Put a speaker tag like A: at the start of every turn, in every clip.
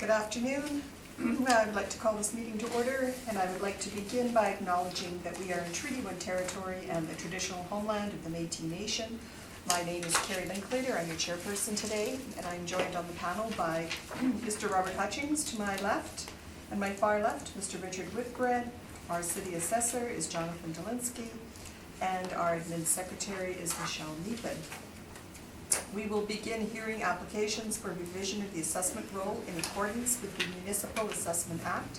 A: Good afternoon. I would like to call this meeting to order, and I would like to begin by acknowledging that we are in Treaty 1 territory and the traditional homeland of the Métis Nation. My name is Carrie Linklater. I'm your chairperson today, and I'm joined on the panel by Mr. Robert Hutchings to my left, and my far left, Mr. Richard Whitbread. Our city assessor is Jonathan Dolinsky, and our admin secretary is Michelle Neepin. We will begin hearing applications for revision of the assessment roll in accordance with the Municipal Assessment Act.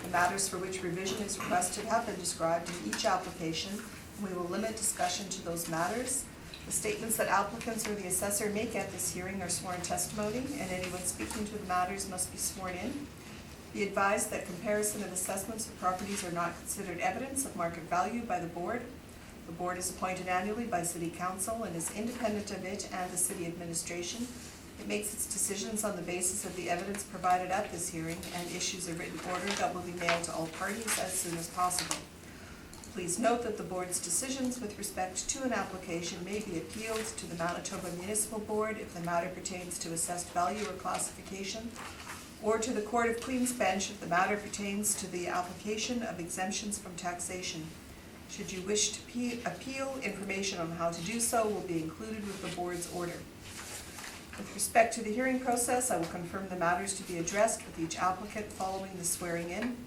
A: The matters for which revision is requested have been described in each application. We will limit discussion to those matters. The statements that applicants or the assessor make at this hearing are sworn testimony, and anyone speaking to the matters must be sworn in. Be advised that comparison of assessments of properties are not considered evidence of market value by the board. The board is appointed annually by City Council and is independent of it and the city administration. It makes its decisions on the basis of the evidence provided at this hearing and issues a written order that will be mailed to all parties as soon as possible. Please note that the board's decisions with respect to an application may be appealed to the Manitoba Municipal Board if the matter pertains to assessed value or classification, or to the Court of Queen's Bench if the matter pertains to the application of exemptions from taxation. Should you wish to appeal, information on how to do so will be included with the board's order. With respect to the hearing process, I will confirm the matters to be addressed with each applicant following the swearing in.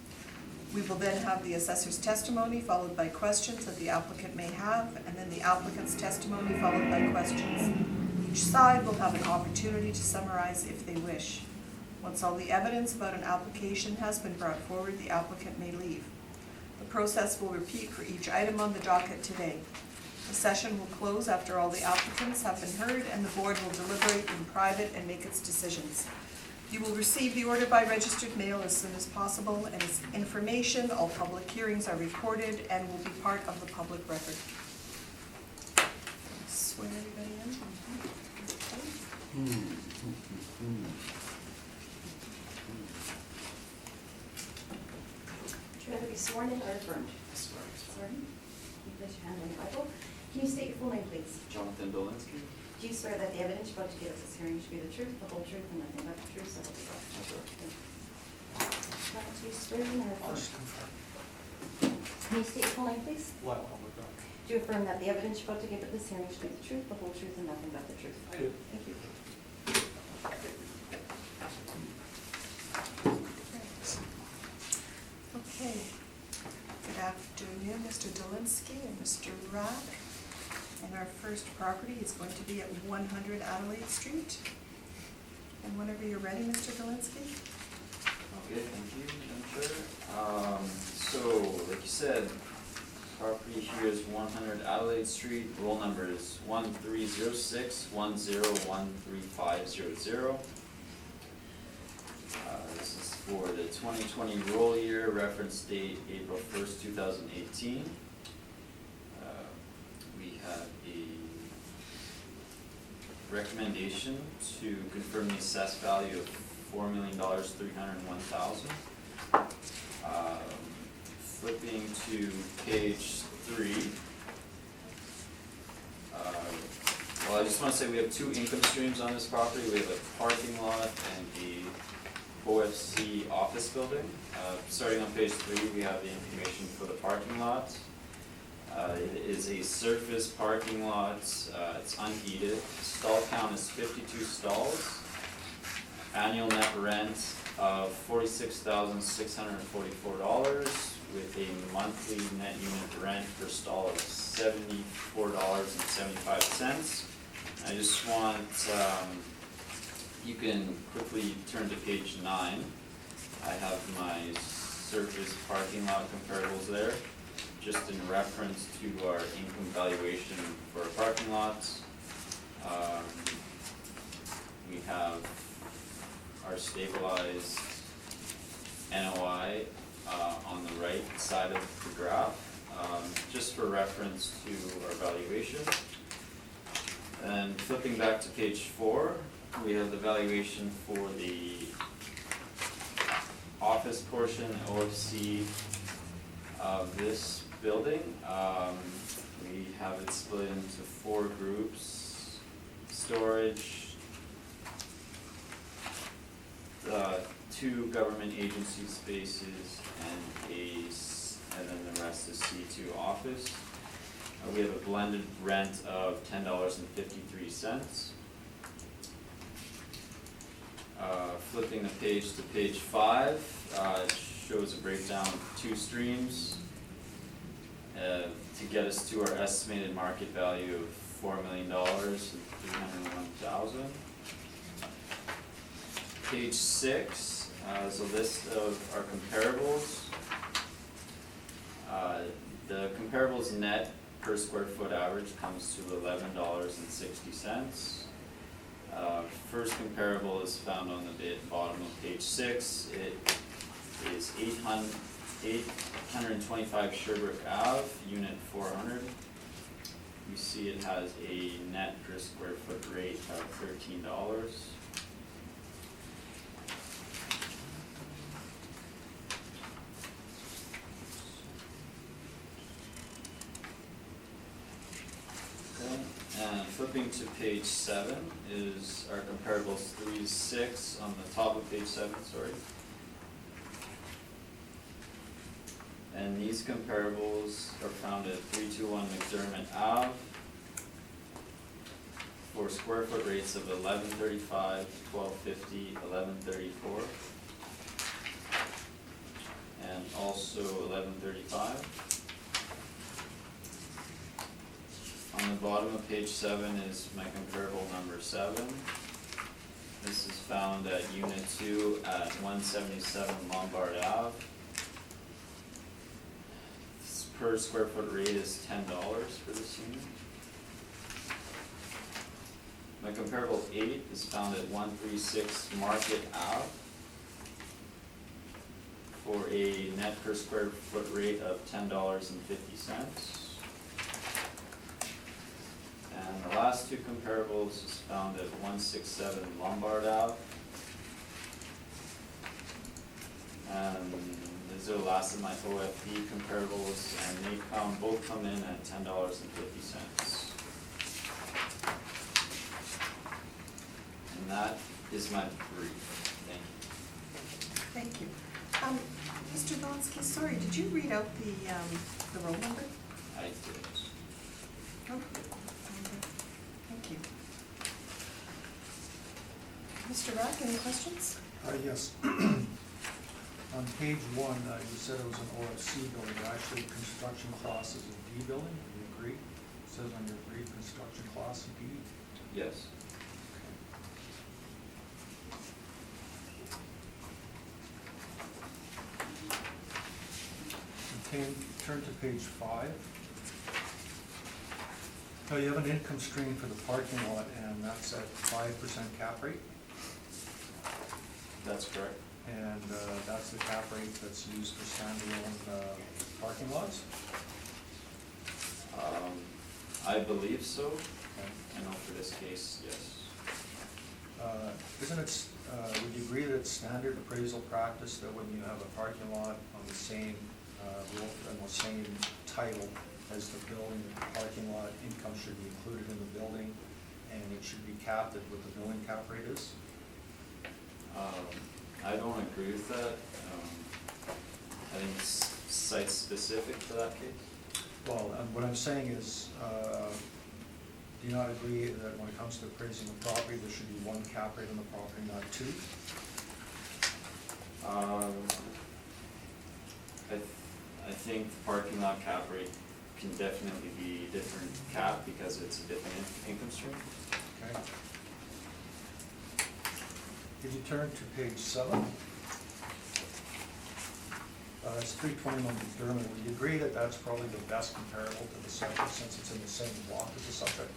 A: We will then have the assessor's testimony followed by questions that the applicant may have, and then the applicant's testimony followed by questions. Each side will have an opportunity to summarize if they wish. Once all the evidence about an application has been brought forward, the applicant may leave. The process will repeat for each item on the docket today. The session will close after all the applicants have been heard, and the board will deliberate in private and make its decisions. You will receive the order by registered mail as soon as possible, and as information, all public hearings are recorded and will be part of the public record. Swear everybody in? Okay.
B: Would you rather be sworn in or affirmed? Sworn. You place your hand on the Bible. Can you state your full name, please?
C: Jonathan Dolinsky.
B: Do you swear that the evidence you're about to give at this hearing should be the truth, the whole truth, and nothing but the truth, so help you God?
C: That's right.
B: Do you swear in or
D: I'll
B: affirm?
D: just confirm.
B: Can you state your full name, please?
D: What? Oh my God.
B: Do you affirm that the evidence you're about to give at this hearing should be the truth, the whole truth, and nothing but the truth?
D: I do.
B: Thank you.
A: Okay. Good afternoon, Mr. Dolinsky and Mr. Rack. And our first property is going to be at 100 Adelaide Street. And whenever you're ready, Mr. Dolinsky.
C: Okay, thank you, Madam Chair. So, like you said, property here is 100 Adelaide Street. Roll number is 130610135500. This is for the 2020 roll year, reference date April 1st, 2018. We have a recommendation to confirm the assessed value of $4,301,000. Flipping to page 3. Well, I just want to say we have two income streams on this property. We have a parking lot and the OFC office building. Starting on page 3, we have the information for the parking lot. It is a surface parking lot. It's unheated. Stall count is 52 stalls. Annual net rent of $46,644 with a monthly net unit rent per stall of $74.75. I just want, you can quickly turn to page 9. I have my surface parking lot comparables there, just in reference to our income valuation for our parking lots. We have our stabilized NOI on the right side of the graph, just for reference to our valuation. And flipping back to page 4, we have the valuation for the office portion, OFC, of this building. We have it split into 4 groups: storage, 2 government agency spaces and then the rest is C2 office. We have a blended rent of $10.53. Flipping the page to page 5, it shows a breakdown of 2 streams to get us to our estimated market value of $4,301,000. Page 6 is a list of our comparables. The comparables net per square foot average comes to $11.60. First comparable is found on the bottom of page 6. It is 825 Sherbrooke Ave, unit 400. You see it has a net per square foot rate of $13. And flipping to page 7 is our comparables 3-6 on the top of page 7, sorry. And these comparables are found at 321 Mcdermott Ave for square foot rates of 1135, 1250, 1134, and also 1135. On the bottom of page 7 is my comparable number 7. This is found at Unit 2 at 177 Lombard Ave. This per square foot rate is $10 for this unit. My comparable 8 is found at 136 Market Ave for a net per square foot rate of $10.50. And the last 2 comparables is found at 167 Lombard Ave. And these are the last of my OFP comparables, and they both come in at $10.50. And that is my brief. Thank you.
A: Thank you. Mr. Donsky, sorry, did you read out the roll number?
C: I did.
A: Oh. Thank you. Mr. Rack, any questions?
D: Yes. On page 1, you said it was an OFC building, but actually construction class is a D building, do you agree? It says on your brief, construction class D?
C: Yes.
D: Turn to page 5. Now you have an income stream for the parking lot, and that's at 5% cap rate,
C: That's correct.
D: and that's the cap rate that's used for standalone parking lots?
C: I believe so.
D: Okay.
C: I know for this case, yes.
D: Isn't it, would you agree that it's standard appraisal practice that when you have a parking lot on the same roof and the same title as the building, the parking lot income should be included in the building, and it should be capped at what the building cap rate is?
C: I don't agree with that. I think it's site specific for that case.
D: Well, what I'm saying is, do you not agree that when it comes to appraising a property, there should be one cap rate on the property, not 2?
C: I think the parking lot cap rate can definitely be different cap because it's a different income stream.
D: Okay. Could you turn to page 7? It's 321 Mcdermott. Would you agree that that's probably the best comparable to the subject since it's in the same block as the subject?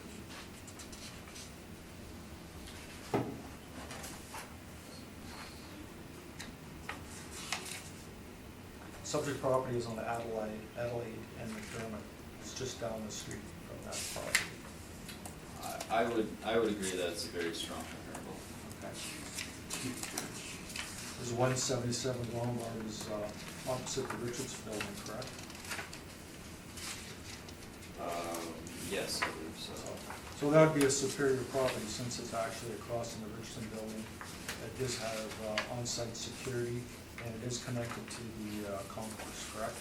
D: Subject property is on Adelaide and Mcdermott. It's just down the street from that property.
C: I would agree that it's a very strong comparable.
D: Okay. There's 177 Lombard is opposite the Richards building, correct?
C: Yes, I believe so.
D: So that would be a superior property since it's actually across from the Richardson building it does have on-site security, and it is connected to the concourse, correct?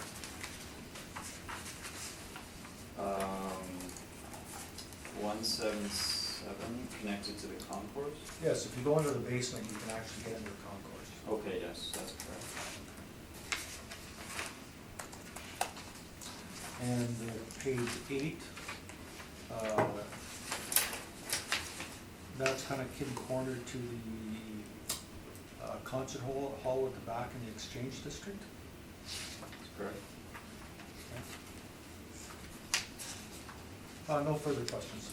C: 177 connected to the concourse?
D: Yes, if you go into the basement, you can actually get into the concourse.
C: Okay, yes, that's correct.
D: And page 8, that's kind of kitty corner to the concert hall at the back in the Exchange District.
C: That's correct.
D: No further questions.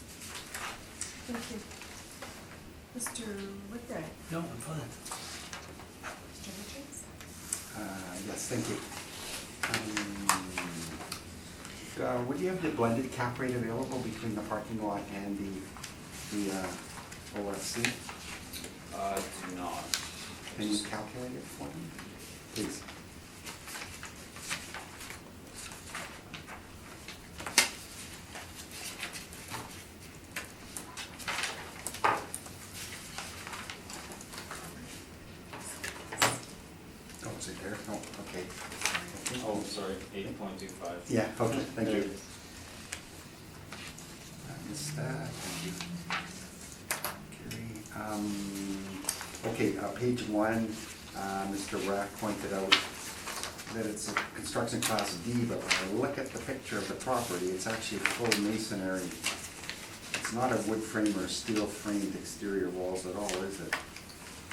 A: Thank you. Mr. Whitbread?
E: No, I'm fine.
A: Mr. Richards?
E: Yes, thank you. Would you have the blended cap rate available between the parking lot and the OFC?
C: Do not.
E: Can you calculate it for me, please? Oh, is it there? Oh, okay.
C: Oh, sorry, 8.25.
E: Yeah, okay, thank
C: There
E: you.
C: it is.
E: I missed that, thank you. Okay, page 1, Mr. Rack pointed out that it's a construction class D, but when I look at the picture of the property, it's actually full masonry. It's not a wood frame or steel framed exterior walls at all, is it?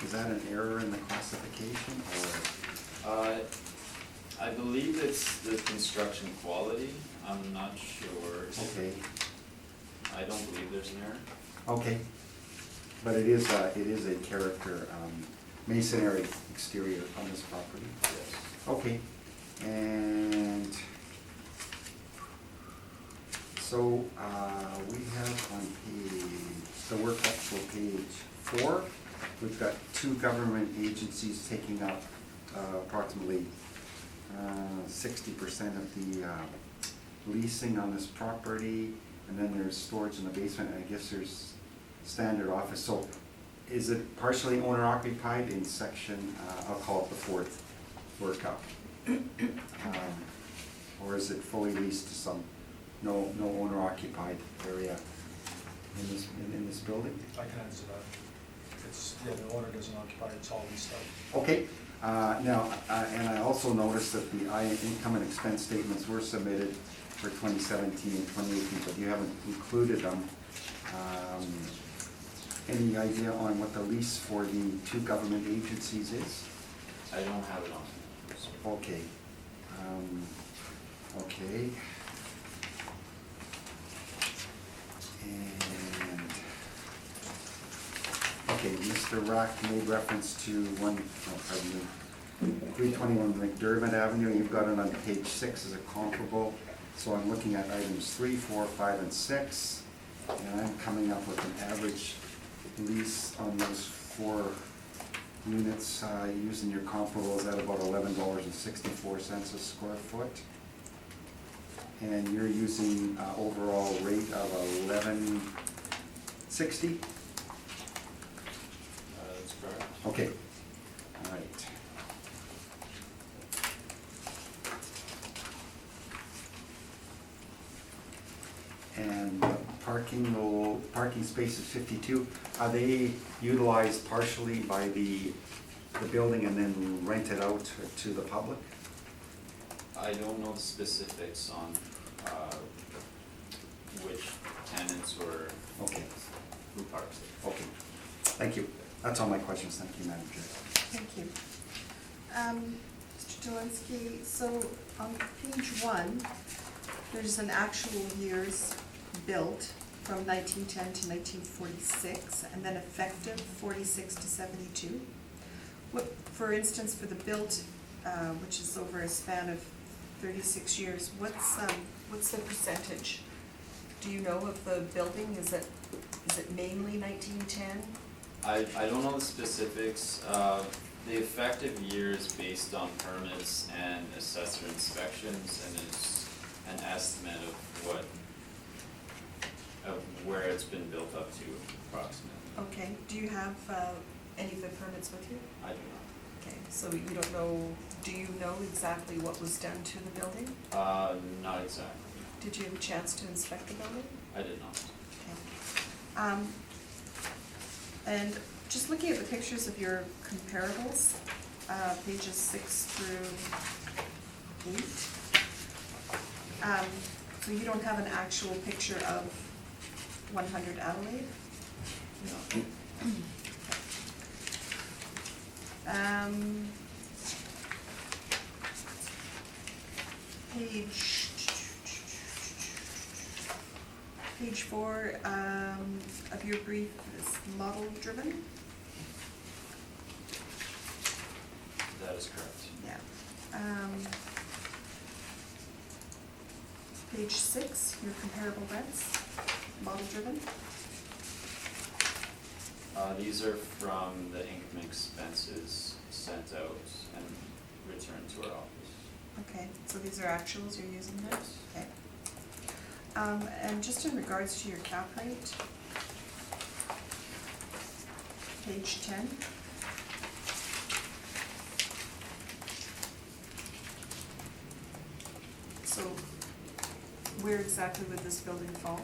E: Is that an error in the classification, or?
C: I believe it's the construction quality. I'm not sure.
E: Okay,
C: I don't believe there's an error.
E: okay. But it is a character masonry exterior on this property.
C: Yes.
E: Okay, and so we have on the work up for page 4, we've got 2 government agencies taking up approximately 60% of the leasing on this property, and then there's storage in the basement, and I guess there's standard office. So is it partially owner occupied in section, I'll call it the 4th workup? Or is it fully leased to some, no owner occupied area in this building?
D: I can answer that. It's, yeah, the owner doesn't occupy, it's all leased out.
E: Okay, now, and I also noticed that the income and expense statements were submitted for 2017 and 2018, but you haven't included them. Any idea on what the lease for the 2 government agencies is?
C: I don't have it on here. Sorry.
E: Okay. Okay. And, okay, Mr. Rack made reference to 321 Mcdermott Avenue. You've got it on page 6 as a comparable. So I'm looking at items 3, 4, 5, and 6, and I'm coming up with an average lease on those 4 units, using your comparables at about $11.64 a square foot. And you're using overall rate of $11.60?
C: That's correct.
E: Okay, all right. And parking space is 52. Are they utilized partially by the building and then rented out to the public?
C: I don't know the specifics on which tenants or
E: Okay,
C: who parks there.
E: okay. Thank you. That's all my questions. Thank you, Madam Chair.
A: Thank you. Mr. Jelinski, so on page 1, there's an actual years built from 1910 to 1946, and then effective 46 to 72. What, for instance, for the built, which is over a span of 36 years, what's the percentage? Do you know of the building? Is it mainly 1910?
C: I don't know the specifics. The effective year is based on permits and assessor inspections, and it's an estimate of where it's been built up to approximately.
A: Okay, do you have any of the permits with you?
C: I do not.
A: Okay, so you don't know, do you know exactly what was done to the building?
C: Not exactly.
A: Did you have a chance to inspect the building?
C: I did not.
A: Okay. And just looking at the pictures of your comparables, pages 6 through 8. So you don't have an actual picture of 100 Adelaide? No. Page 4 of your brief is model driven?
C: That is correct.
A: Yeah. Page 6, your comparable rents, model driven?
C: These are from the income expenses sent out and returned to our office.
A: Okay, so these are actuals you're using there?
C: Yes.
A: Okay. And just in regards to your cap rate, page 10. So where exactly would this building fall?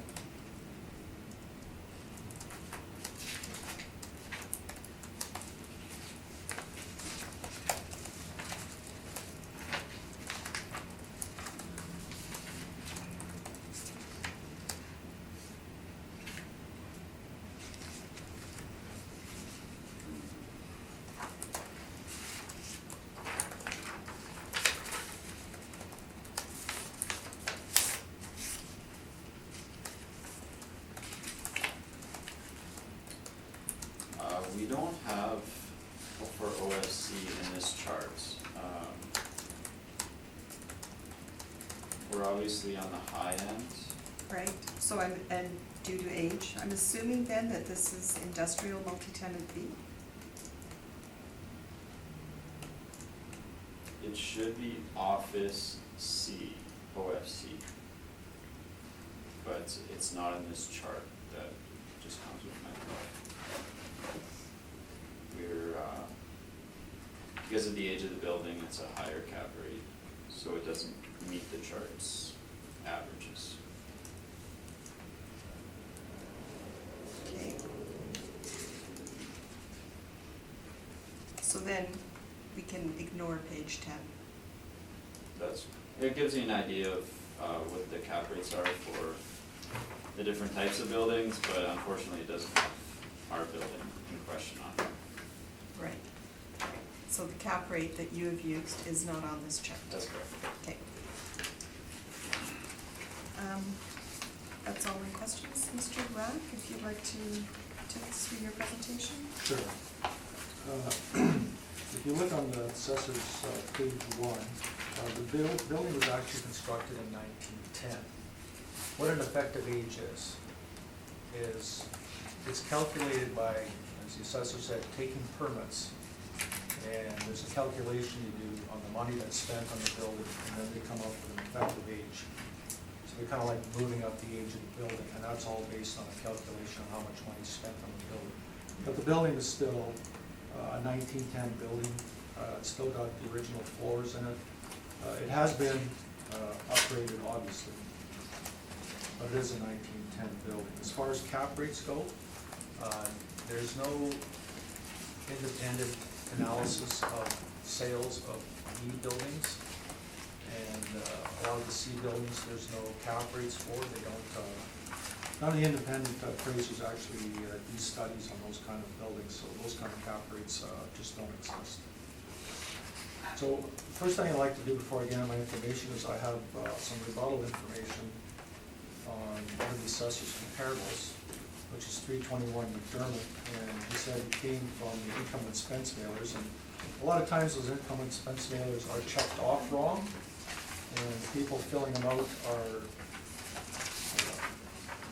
C: We don't have for OSC in this chart. We're obviously on the high end.
A: Right, so and due to age, I'm assuming then that this is industrial multi-tenant B?
C: It should be Office C, OFC. But it's not in this chart that just comes with my book. We're, because of the age of the building, it's a higher cap rate, so it doesn't meet the chart's averages.
A: Okay. So then we can ignore page 10.
C: It gives you an idea of what the cap rates are for the different types of buildings, but unfortunately it doesn't have our building in question on it.
A: Right. So the cap rate that you have used is not on this chart?
C: That's correct.
A: Okay. That's all my questions. Mr. Rack, if you'd like to take us through your presentation?
D: Sure. If you look on the assessor's page 1, the building was actually constructed in 1910. What an effective age is it's calculated by, as the assessor said, taking permits. And there's a calculation you do on the money that's spent on the building, and then they come up with an effective age. So they're kind of like moving up the age of the building, and that's all based on a calculation of how much money is spent on the building. But the building is still a 1910 building. It's still got the original floors in it. It has been upgraded, obviously, but it is a 1910 building. As far as cap rates go, there's no independent analysis of sales of B buildings, and a lot of the C buildings, there's no cap rates for. They don't, none of the independent appraisers actually do studies on those kind of buildings, so those kind of cap rates just don't exist. So first thing I'd like to do before I get into my information is I have some rebuttal information on one of the assessor's comparables, which is 321 Mcdermott, and he said it came from the income expense mailers, and a lot of times those income expense mailers are checked off wrong, and people filling them out are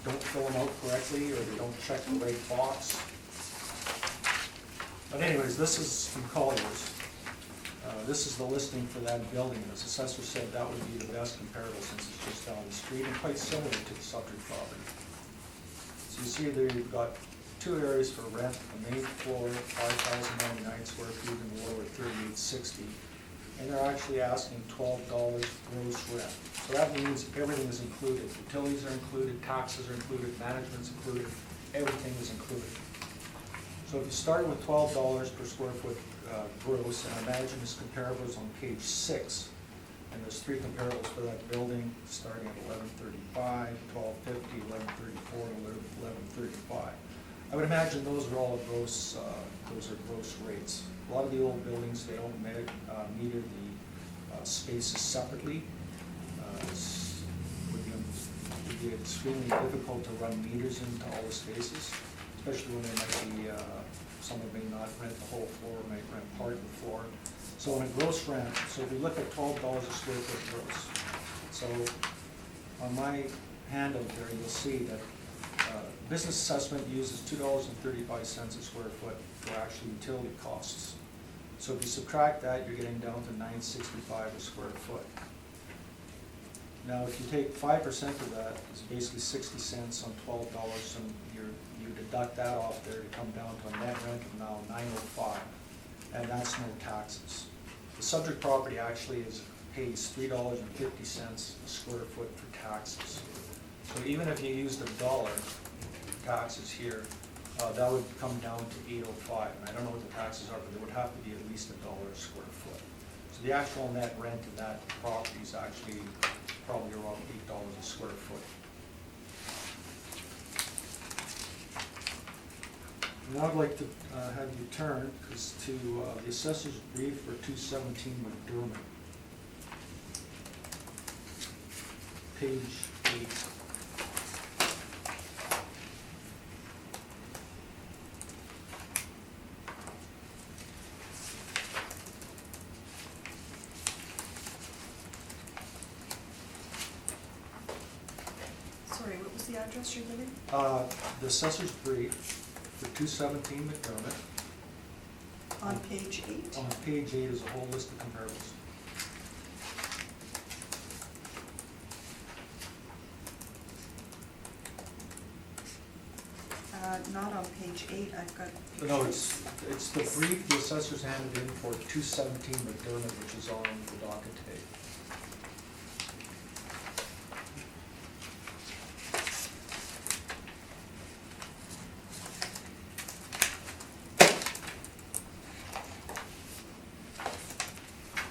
D: don't fill them out correctly, or they don't check the right box. But anyways, this is from Collier's. This is the listing for that building. As the assessor said, that would be the best comparable since it's just down the street and quite similar to the subject property. So you see there you've got two areas for rent, the main floor, 5,099 square feet, and the lower 3,860. And they're actually asking $12 gross rent. So that means everything is included. Utilities are included, taxes are included, management's included, everything is included. So if you start with $12 per square foot gross, and I imagine this comparables on page 6, and there's three comparables for that building, starting at 1135, 1250, 1134, and 1135. I would imagine those are all gross, those are gross rates. A lot of the old buildings, they don't meter the spaces separately. Would be extremely difficult to run meters into all the spaces, especially when there might be, someone may not rent the whole floor, might rent part of the floor. So on a gross rent, so if you look at $12 a square foot gross, so on my handout there, you'll see that business assessment uses $2.35 a square foot for actual utility costs. So if you subtract that, you're getting down to $9.65 a square foot. Now, if you take 5% of that, it's basically 60 cents on $12, and you deduct that off there to come down to a net rent of now $9.05, and that's no taxes. The subject property actually pays $3.50 a square foot for taxes. So even if you used $1 taxes here, that would come down to $8.05. And I don't know what the taxes are, but there would have to be at least $1 a square foot. So the actual net rent of that property is actually probably around $8 a square foot. Now I'd like to have you turn to the assessor's brief for 217 Mcdermott. Page 8.
A: Sorry, what was the address you're giving?
D: The assessor's brief for 217 Mcdermott.
A: On page 8?
D: On page 8 is a whole list of comparables.
A: Not on page 8, I've got page
D: No, it's the brief the assessors handed in for 217 Mcdermott, which is on the docket today.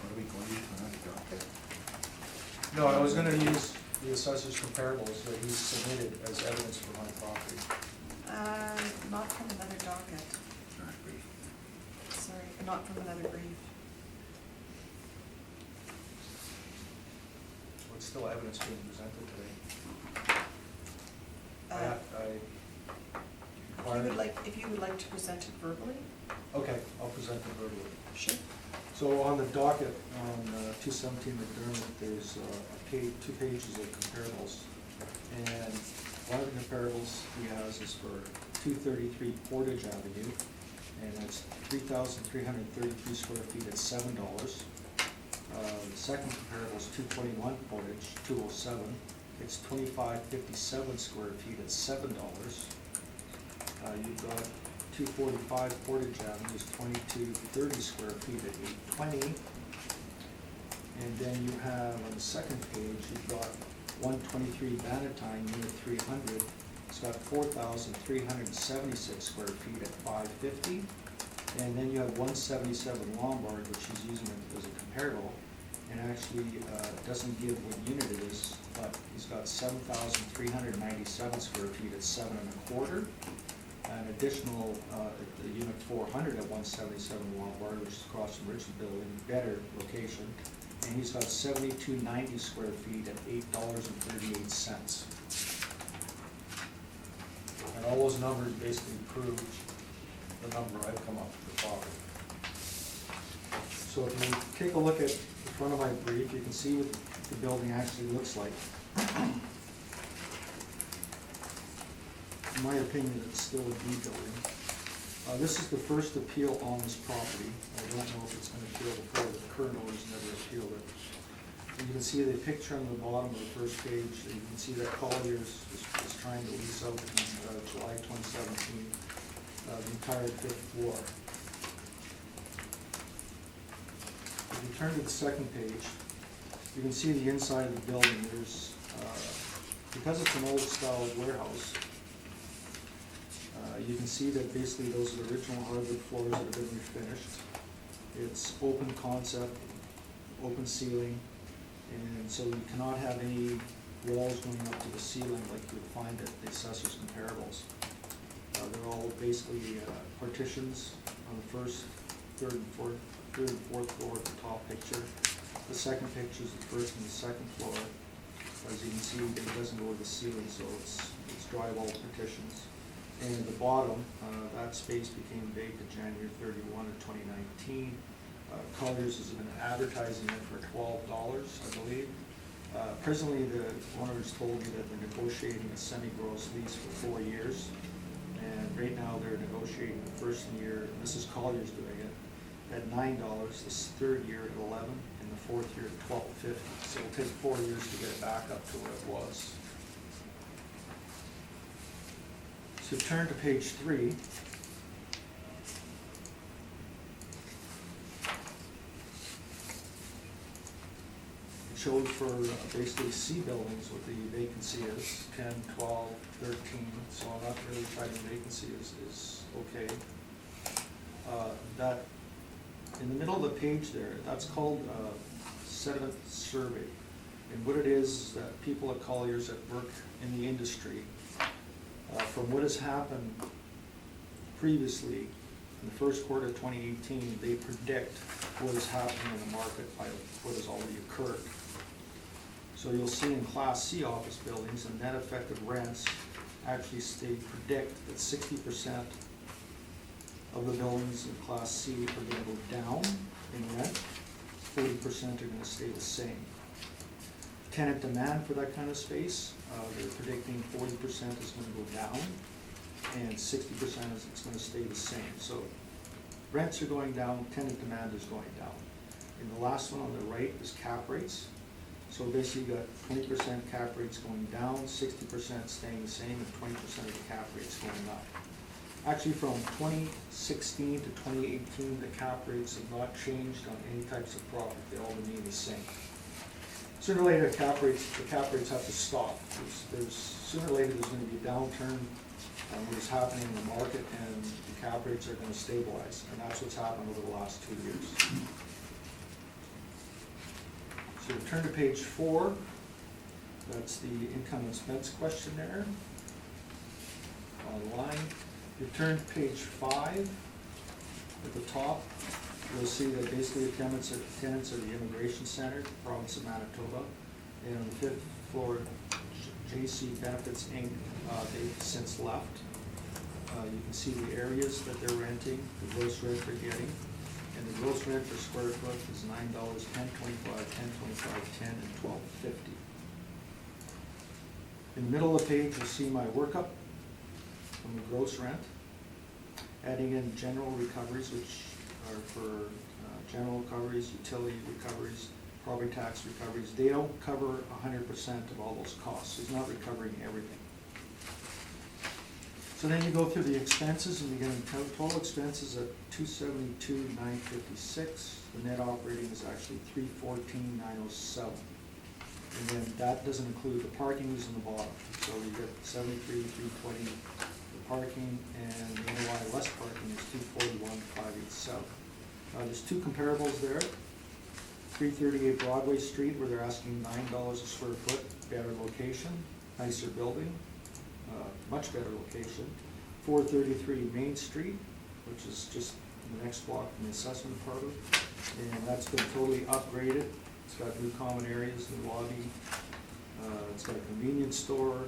E: What are we going to on the docket?
D: No, I was gonna use the assessor's comparables that he submitted as evidence for my property.
A: Not from another docket,
E: Not brief.
A: sorry, not from another brief.
D: So it's still evidence being presented today.
A: If you would like to present it verbally?
D: Okay, I'll present it verbally.
A: Sure.
D: So on the docket, on 217 McDermott, there's two pages of comparables. And one of the comparables he has is for 233 Portage Avenue, and that's 3,333 square feet at $7. The second comparable is 221 Portage, 207. It's 2,557 square feet at $7. You've got 245 Portage Avenue is 2,230 square feet at $820. And then you have on the second page, you've got 123 Bannatyne, unit 300. It's got 4,376 square feet at $550. And then you have 177 Lombard, which he's using as a comparable, and actually doesn't give what unit it is, but he's got 7,397 square feet at 7.25. An additional the unit 400 at 177 Lombard, which is across from Richard Building, better location, and he's got 7,290 square feet at $8.38. And all those numbers basically prove the number I've come up with the property. So if you take a look at the front of my brief, you can see what the building actually looks like. In my opinion, it's still a B building. This is the first appeal on this property. I don't know if it's been appealed before, the current owner's never appealed it. And you can see the picture on the bottom of the first page. You can see that Collier's is trying to lease out in July 2017. the entire 5th floor. If you turn to the second page, you can see the inside of the building. There's, because it's an old style warehouse, you can see that basically those are the original hardwood floors that have been refinished. It's open concept, open ceiling, and so you cannot have any walls going up to the ceiling like you would find at the assessor's comparables. They're all basically partitions on the first, third and fourth floor at the top picture. The second picture is the first and the second floor. As you can see, it doesn't go to the ceiling, so it's drywall partitions. And at the bottom, that space became vacant January 31 of 2019. Colliers has been advertising it for $12, I believe. Presently, the owners told me that they're negotiating a semi-gross lease for 4 years. And right now, they're negotiating the first year, and this is Colliers doing it, at $9, the third year at $11, and the fourth year at $12.50. So it'll take 4 years to get it back up to where it was. So turn to page 3. It shows for basically C buildings what the vacancy is, 10, 12, 13, so I'm not really trying the vacancy is okay. That, in the middle of the page there, that's called sediment survey. And what it is that people at Colliers that work in the industry, from what has happened previously, in the first quarter of 2018, they predict what is happening in the market by what has already occurred. So you'll see in Class C office buildings, the net effective rents actually predict that 60% of the buildings in Class C are going to go down in rent, 40% are going to stay the same. Tenant demand for that kind of space, they're predicting 40% is going to go down and 60% is it's going to stay the same. So rents are going down, tenant demand is going down. And the last one on the right is cap rates. So basically you got 20% cap rates going down, 60% staying the same, and 20% of the cap rates going up. Actually, from 2016 to 2018, the cap rates have not changed on any types of property. They all remain the same. Sooner or later, the cap rates have to stop. Sooner or later, there's going to be a downturn on what is happening in the market, and the cap rates are going to stabilize. And that's what's happened over the last 2 years. So turn to page 4. That's the income expense questionnaire online. You turn to page 5. At the top, you'll see that basically the tenants are the Immigration Center, province of Manitoba. And on the 5th floor, JC Benefits Inc., they've since left. You can see the areas that they're renting, the gross rent they're getting. And the gross rent per square foot is $9, $10.25, $10.25, $10, and $12.50. In the middle of the page, you'll see my workup from the gross rent, adding in general recoveries, which are for general recoveries, utility recoveries, property tax recoveries. They don't cover 100% of all those costs. It's not recovering everything. So then you go through the expenses, and you get total expenses at $272,956. The net operating is actually $314,907. And then that doesn't include the parking is in the bottom. So you get $73,320 for parking, and the NOI less parking is $241,587. There's 2 comparables there. 338 Broadway Street, where they're asking $9 a square foot, better location, nicer building. Much better location. 433 Main Street, which is just the next block from the assessment department, and that's been totally upgraded. It's got new common areas, new lobby. It's got a convenience store,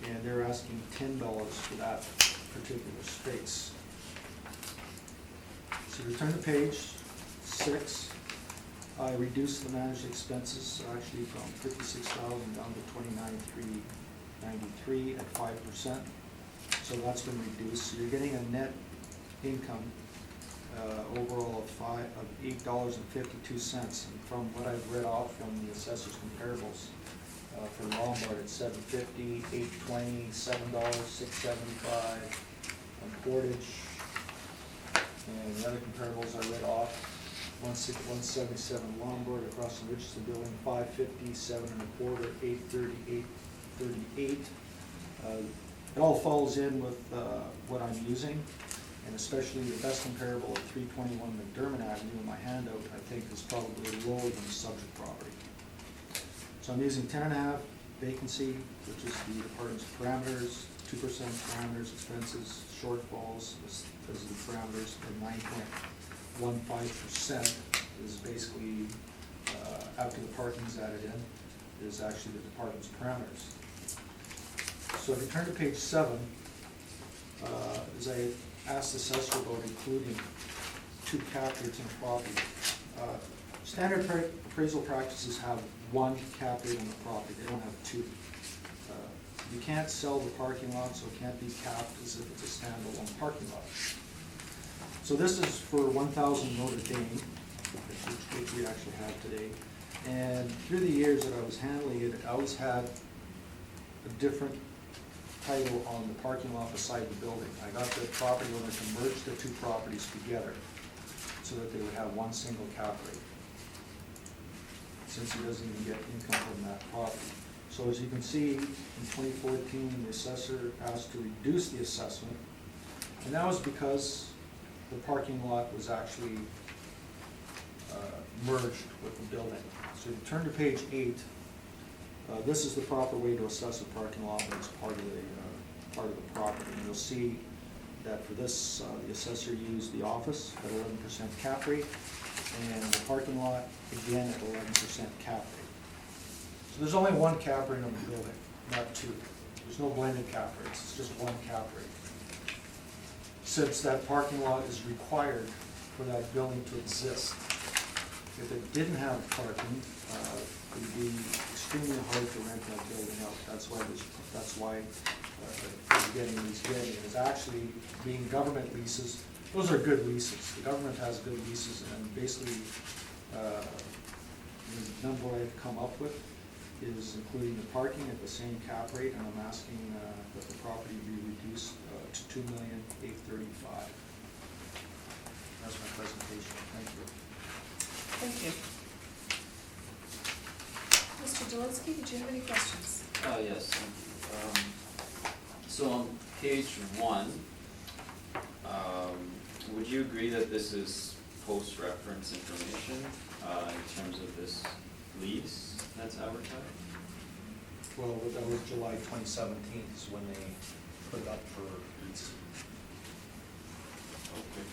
D: and they're asking $10 for that particular space. So return to page 6. I reduced the managed expenses actually from $56,000 down to $29,393 at 5%. So that's been reduced. So you're getting a net income overall of $8.52. And from what I've read off from the assessor's comparables, for Lombard it's $7.50, $8.20, $7, $6.75, Portage, and the other comparables I read off. 177 Lombard across from Richardson Building, 550, 7.25, 830, 838. It all falls in with what I'm using, and especially the best comparable of 321 Mcdermott Avenue in my handout, I think is probably lower than the subject property. So I'm using 10.5 vacancy, which is the department's parameters, 2% parameters, expenses, shortfalls as the parameters, and 9.15% is basically, after the parking's added in, is actually the department's parameters. So if you turn to page 7, as I asked the assessor about including 2 cap rates in a property, standard appraisal practices have 1 cap rate on the property, they don't have 2. You can't sell the parking lot, so it can't be capped as if it's a standalone parking lot. So this is for 1,000 Notre Dame, which we actually have today. And through the years that I was handling it, I always had a different title on the parking lot beside the building. I got the property owner to merge the 2 properties together so that they would have 1 single cap rate, since he doesn't even get income from that property. So as you can see, in 2014, the assessor asked to reduce the assessment, and that was because the parking lot was actually merged with the building. So you turn to page 8. This is the proper way to assess a parking lot when it's part of the property. And you'll see that for this, the assessor used the office at 11% cap rate, and the parking lot again at 11% cap rate. So there's only 1 cap rate on the building, not 2. There's no blended cap rates, it's just 1 cap rate. Since that parking lot is required for that building to exist. If it didn't have parking, it would be extremely hard to rent that building out. That's why we're getting these getting. It's actually being government leases. Those are good leases. The government has good leases, and basically the number I've come up with is including the parking at the same cap rate, and I'm asking that the property be reduced to $2,835,000. That's my presentation. Thank you.
A: Thank you. Mr. Delansky, did you have any questions?
C: Yes, thank you. So on page 1, would you agree that this is post-reference information in terms of this lease that's advertised?
D: Well, that was July 2017 is when they put it up for lease.
C: Okay.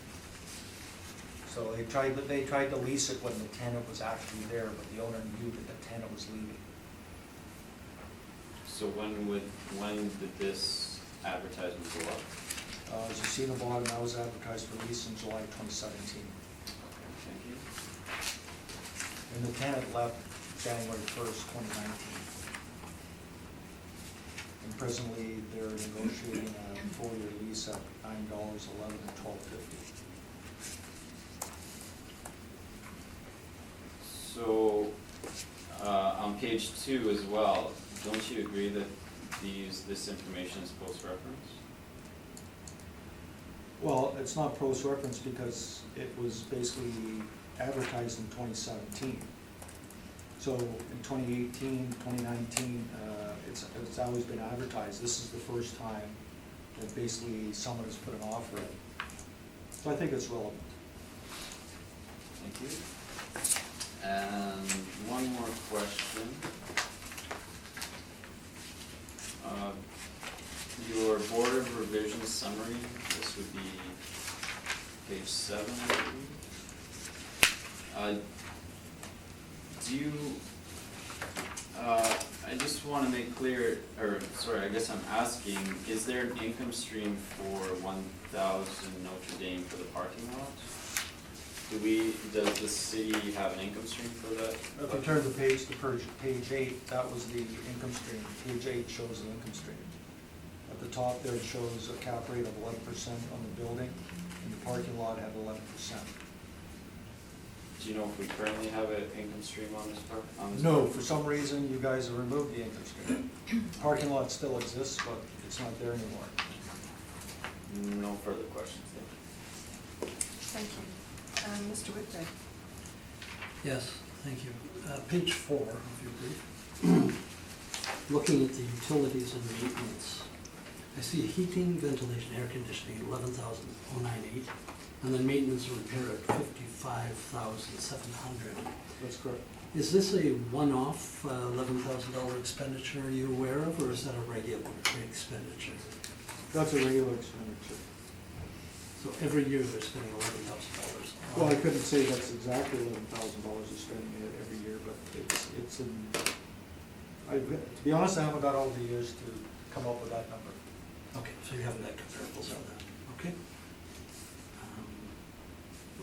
D: So they tried to lease it when the tenant was actually there, but the owner knew that the tenant was leaving.
C: So when did this advertisement go up?
D: As you see in the bottom, that was advertised for lease in July 2017.
C: Thank you.
D: And the tenant left January 1st, 2019. And presently, they're negotiating a 4-year lease at $9.11 and $12.50.
C: So, on page 2 as well, don't you agree that this information is post-reference?
D: Well, it's not post-reference because it was basically advertised in 2017. So in 2018, 2019, it's always been advertised. This is the first time that basically someone has put an offer in. So I think it's relevant.
C: Thank you. And one more question. Your Board of Revision summary, this would be page 7, I believe. I just want to make clear, I guess I'm asking, is there an income stream for 1,000 Notre Dame for the parking lot? Does the city have an income stream for that?
D: If you turn the page to page 8, that was the income stream. Page 8 shows the income stream. At the top there, it shows a cap rate of 11% on the building, and the parking lot had 11%.
C: Do you know if we currently have an income stream on this part?
D: No, for some reason, you guys have removed the income stream. Parking lot still exists, but it's not there anymore.
C: No further questions, thank you.
A: Thank you. Mr. Whitman?
F: Yes, thank you. Page 4, if you please. Looking at the utilities and maintenance, I see heating, ventilation, air conditioning, 11,098, and then maintenance and repair at 55,700.
G: That's correct.
F: Is this a one-off $11,000 expenditure, are you aware of, or is that a regular expenditure?
G: That's a regular expenditure.
F: So every year they're spending $11,000?
G: Well, I couldn't say that's exactly $11,000 they're spending it every year, but it's to be honest, I haven't got all the years to come up with that number.
F: Okay, so you haven't had comparables on that, okay?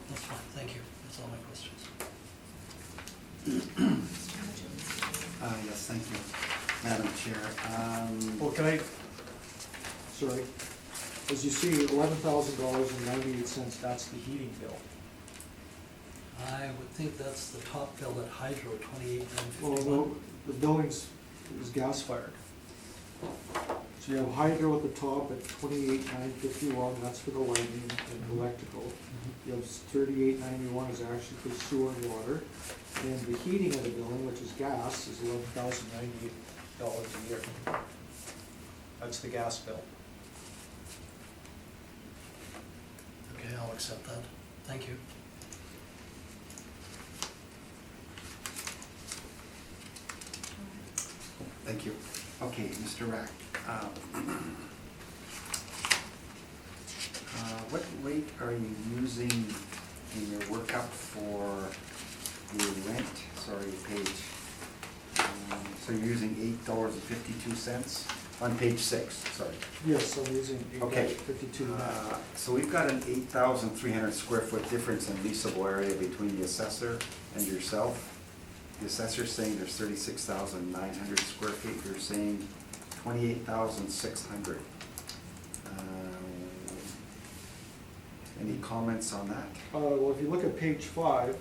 F: That's fine, thank you, that's all my questions.
E: Yes, thank you, Madam Chair.
G: Well, can I, sorry, as you see, $11,000.98, that's the heating bill.
F: I would think that's the top bill at Hydro,
G: Well,
F: 28,951.
G: the building's is gas fired. So you have hydro at the top at 28,951, that's for the lighting and electrical. You have 3891 is actually for sewer and water. And the heating of the building, which is gas, is $11,098
D: $11,098 a year. That's the gas bill.
F: Okay, I'll accept that, thank you.
E: Thank you. Okay, Mr. Rack. What rate are you using in your workup for your rent? Sorry, page. So you're using $8.52 on page 6, sorry.
G: Yes, I'm using
E: Okay.
G: 52 now.
E: So we've got an 8,300 square foot difference in leasable area between the assessor and yourself. The assessor's saying there's 36,900 square feet, you're saying 28,600. Any comments on that?
G: Well, if you look at page 5,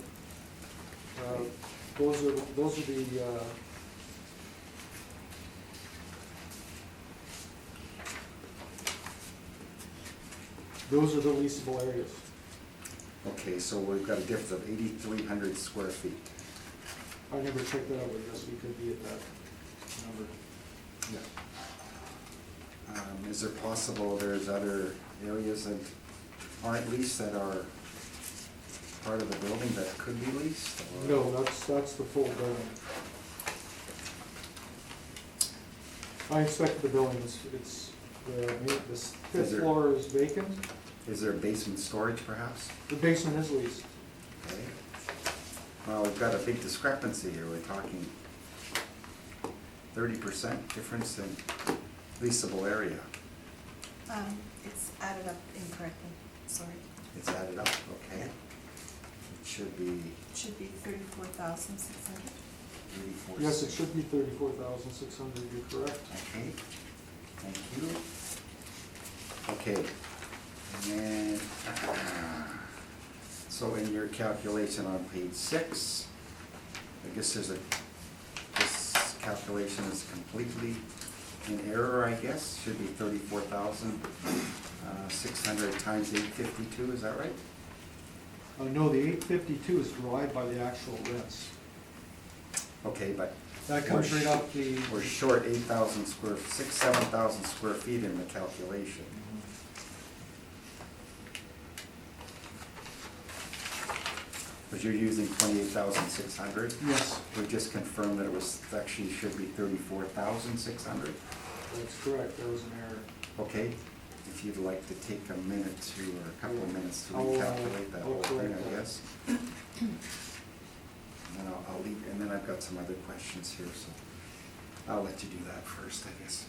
G: those are the leasable areas.
E: Okay, so we've got a difference of 8,300 square feet.
G: I never checked that out, but yes, we could be at that number.
E: Is it possible there's other areas that aren't leased that are part of the building that could be leased? or-
G: No, that's the full building. I inspected the building, the fifth
E: there-
G: floor is vacant,
E: Is there basement storage perhaps?
G: the basement is leased.
E: Okay. Well, we've got a big discrepancy here. We're talking 30% difference in leasable area.
A: It's added up incorrectly, sorry.
E: It's added up, okay.
A: Yeah.
E: It should be
A: It should be 34,600.
E: 34.
G: Yes, it should be 34,600, you're correct.
E: Okay, thank you. Okay, and so in your calculation on page 6, I guess this calculation is completely in error, I guess. Should be 34,600 times 852, is that right?
G: No, the 852 is derived by the actual rents.
E: Okay, but
G: That comes right off the.
E: we're short 7,000 square feet in the calculation. But you're using 28,600?
G: Yes,
E: We just confirmed that it was, actually should be 34,600?
G: that's correct, that was an error.
E: Okay, if you'd like to take a minute to, or a couple of minutes to
G: I'll,
E: recalculate that
G: I'll
E: whole thing,
G: correct
E: I
G: that.
E: guess. And then I'll leave, and then I've got some other questions here, so I'll let you do that first, I guess.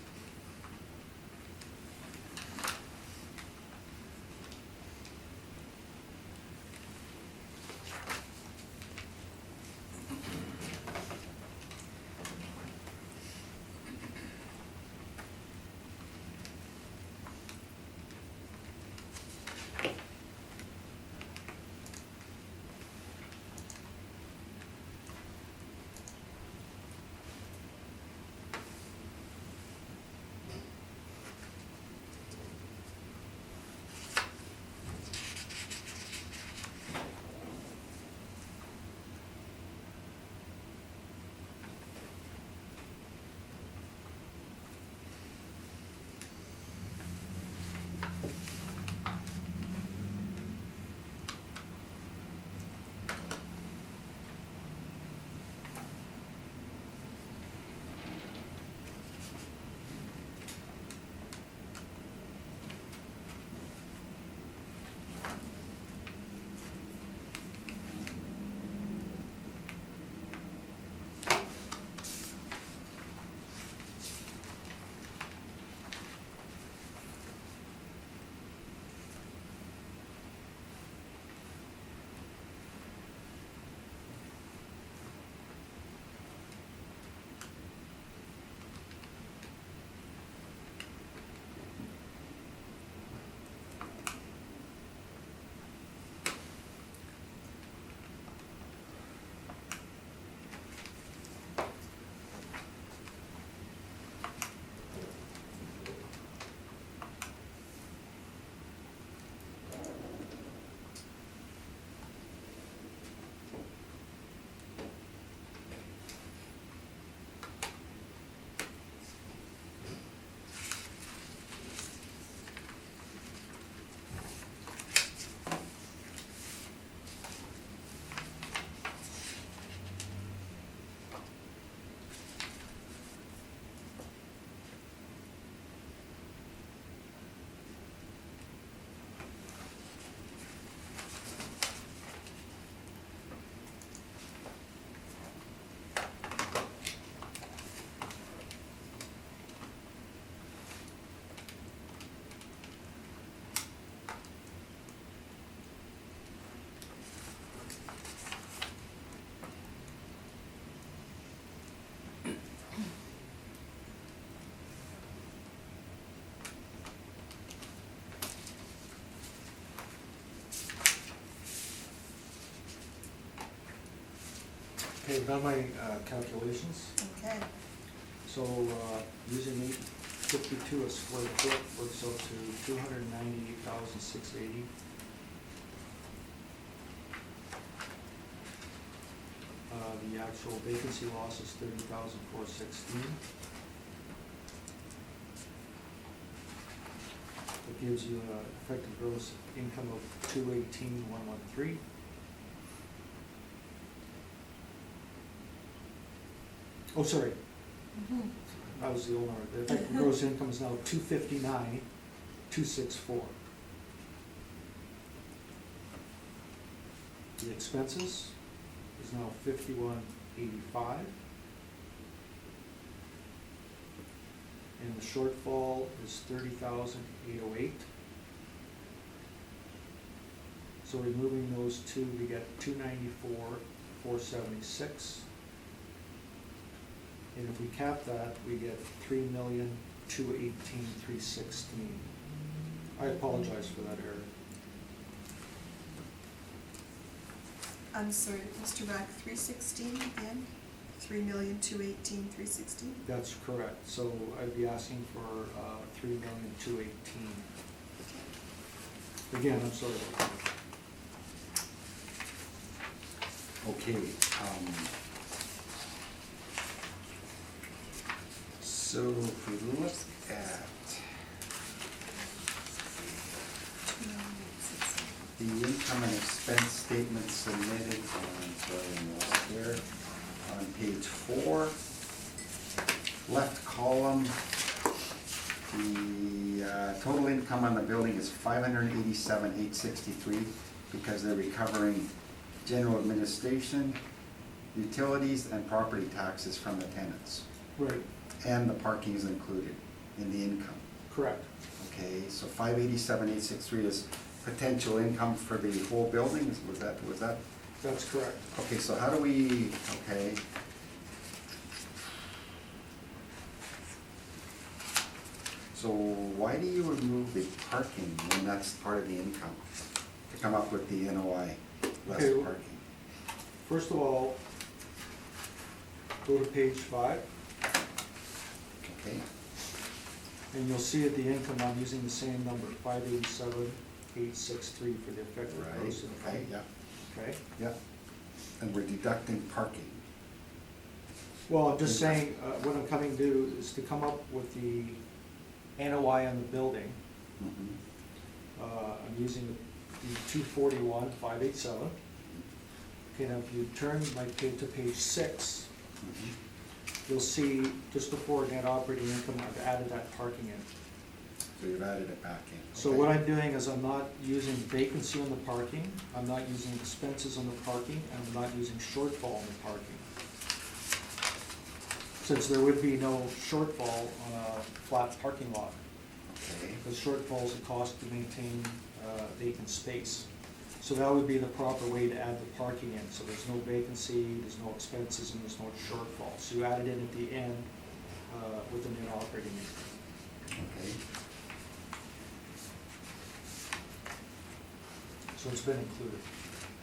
G: Okay, I've done my calculations.
A: Okay.
G: So, using 852 a square foot works out to 298,680. The actual vacancy loss is 30,416. It gives you an effective gross income of 218,113. Oh, sorry,
A: Mhm.
G: that was the old number. The effective gross income is now 259,264. The expenses is now 51,85. And the shortfall is 30,808. So removing those two, we get 294,476. And if we cap that, we get 3,218,316. I apologize for that error.
A: I'm sorry, Mr. Rack, 316 again? 3,218,316?
G: That's correct. So I'd be asking for 3,218,000. Again, I'm sorry about that.
E: Okay, so if we look at the income and expense statement submitted on page 4, left column, the total income on the building is $587,863 because they're recovering general administration, utilities, and property taxes from the tenants.
G: Right,
E: And the parking is included in the income.
G: correct.
E: Okay, so 587,863 is potential income for the whole building, was that?
G: That's correct.
E: Okay, so how do we, okay. So why do you remove the parking when that's part of the income? To come up with the NOI, less
G: Okay.
E: parking?
G: First of all, go to page 5,
E: Okay,
G: and you'll see at the income, I'm using the same number, 587,863 for the effective
E: right,
G: gross income.
E: okay, yeah,
G: Okay?
E: yeah. And we're deducting parking.
G: Well, I'm just saying, what I'm coming to do is to come up with the NOI on the building.
E: Mhm.
G: I'm using the 241,587. Okay, now if you turn my page to page 6,
E: Mhm.
G: you'll see just before net operating income, I've added that parking in.
E: So you've added it back in.
G: So
E: okay.
G: what I'm doing is I'm not using vacancy on the parking, I'm not using expenses on the parking, and I'm not using shortfall on the parking. Since there would be no shortfall on a flat parking lot.
E: Okay,
G: The shortfall is a cost to maintain vacant space. So that would be the proper way to add the parking in. So there's no vacancy, there's no expenses, and there's no shortfall. So you add it in at the end with the net operating income.
E: okay.
G: So it's been included.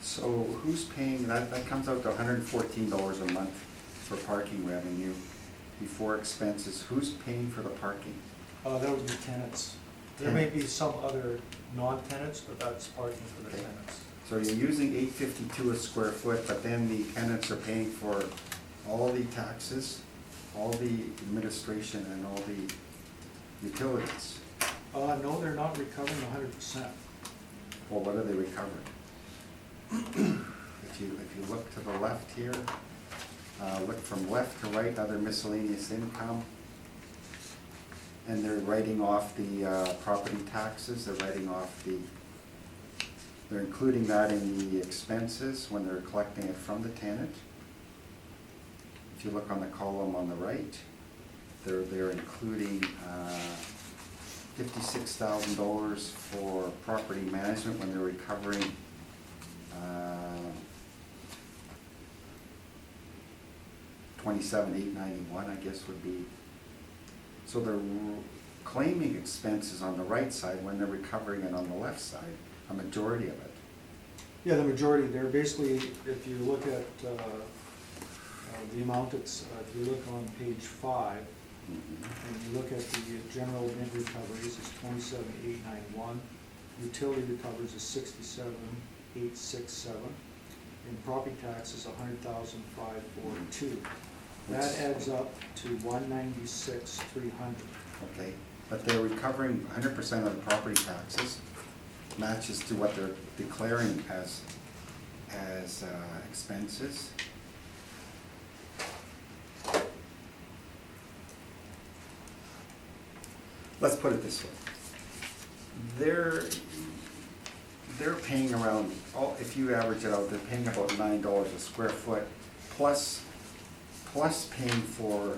E: So who's paying, that comes out to $114 a month for parking revenue before expenses. Who's paying for the parking?
G: That would be tenants. There may be some other non-tenants, but that's parking for the
E: Okay.
G: tenants.
E: So you're using $852 a square foot, but then the tenants are paying for all the taxes, all the administration, and all the utilities.
G: No, they're not recovering 100%.
E: Well, what are they recovering? If you look to the left here, look from left to right, other miscellaneous income, and they're writing off the property taxes, they're including that in the expenses when they're collecting it from the tenant. If you look on the column on the right, they're including $56,000 for property management when they're recovering $27,891, I guess would be. So they're claiming expenses on the right side when they're recovering it on the left side, a majority of it.
G: Yeah, the majority, they're basically, if you look at The amount it's, if you look on page 5,
E: Mhm.
G: and you look at the general mid recoveries, it's 27,891. Utility recovers is 67,867. And property tax is 100,542. That adds up to 196,300.
E: Okay, but they're recovering 100% of the property taxes, matches to what they're declaring as expenses. Let's put it this way. They're paying around, if you average it out, they're paying about $9 a square foot, plus paying for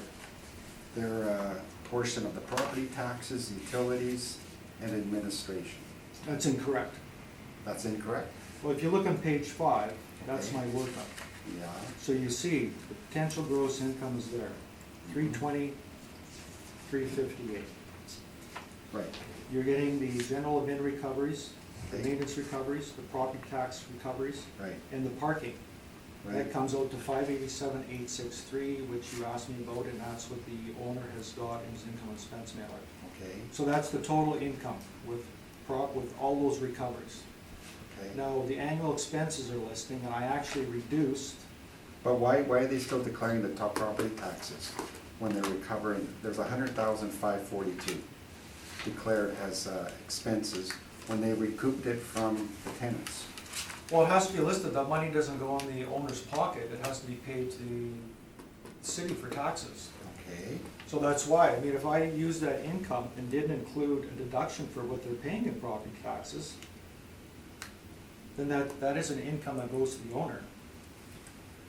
E: their portion of the property taxes, utilities, and administration.
G: That's incorrect.
E: That's incorrect?
G: Well, if you look on page 5, that's
E: Okay.
G: my workup.
E: Yeah.
G: So you see, the potential gross income is there, 320, 358.
E: Right.
G: You're getting the general admin recoveries, the
E: Okay.
G: maintenance recoveries, the property tax recoveries,
E: Right.
G: and the parking. That
E: Right.
G: comes out to 587,863, which you asked me about, and that's what the owner has got in his income expense mailer.
E: Okay.
G: So that's the total income with all those recoveries.
E: Okay.
G: Now, the annual expenses are listing, and I actually reduced,
E: But why are they still declaring the top property taxes when they're recovering? There's 100,542 declared as expenses when they recouped it from the tenants.
G: well, it has to be listed, that money doesn't go in the owner's pocket, it has to be paid to the city for taxes.
E: Okay.
G: So that's why, I mean, if I use that income and didn't include a deduction for what they're paying in property taxes, then that is an income that goes to the owner.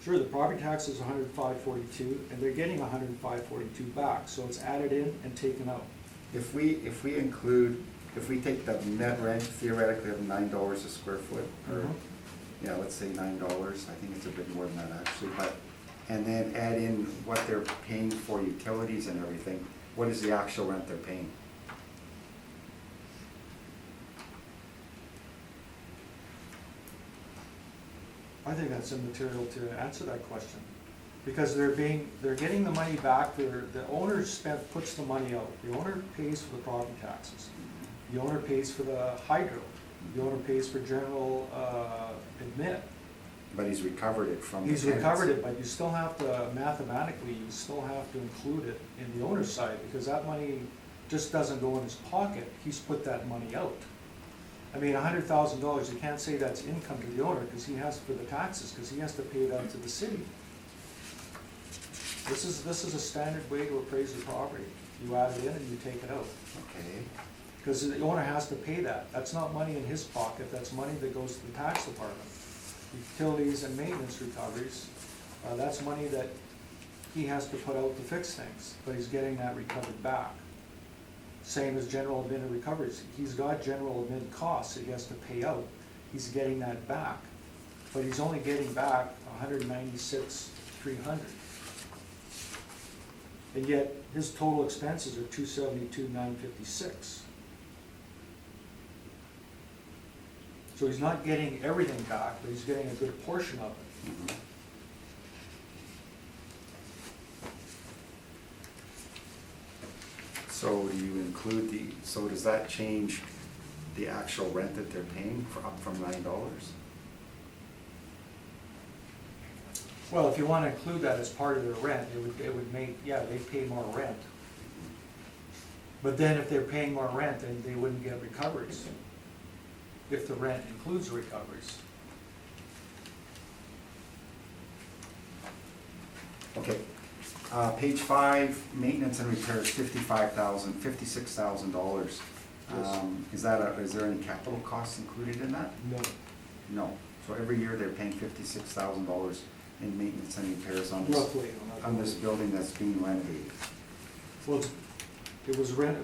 G: Sure, the property tax is 105.42, and they're getting 105.42 back, so it's added in and taken out.
E: If we take the net rent theoretically of $9 a square foot, or,
G: Mhm.
E: yeah, let's say $9, I think it's a bit more than that actually, but, and then add in what they're paying for utilities and everything, what is the actual rent they're paying?
G: I think that's immaterial to answer that question, because they're getting the money back, the owner puts the money out, the owner pays for the property taxes, the owner pays for the hydro, the owner pays for general admin.
E: But he's recovered it from the
G: He's
E: tenants.
G: recovered it, but you still have to, mathematically, you still have to include it in the owner's side, because that money just doesn't go in his pocket, he's put that money out. I mean, $100,000, you can't say that's income to the owner, because he has for the taxes, because he has to pay that to the city. This is a standard way to appraise the property. You add it in and you take it out,
E: Okay,
G: because the owner has to pay that. That's not money in his pocket, that's money that goes to the tax department. Utilities and maintenance recoveries, that's money that he has to put out to fix things, but he's getting that recovered back. Same as general admin and recoveries. He's got general admin costs that he has to pay out. He's getting that back, but he's only getting back 196,300. And yet, his total expenses are 272,956. So he's not getting everything back, but he's getting a good portion of it.
E: mhm. So do you include so does that change the actual rent that they're paying for up from $9?
G: Well, if you want to include that as part of their rent, it would make, yeah, they pay more rent. But then if they're paying more rent, then they wouldn't get recoveries, if the rent includes recoveries.
E: Okay, page 5, maintenance and repairs, $56,000.
G: Yes.
E: Is there any capital costs included in that?
G: No.
E: No, so every year they're paying $56,000 in maintenance and repairs on this,
G: Roughly.
E: on this building that's being renovated.
G: Well, it was when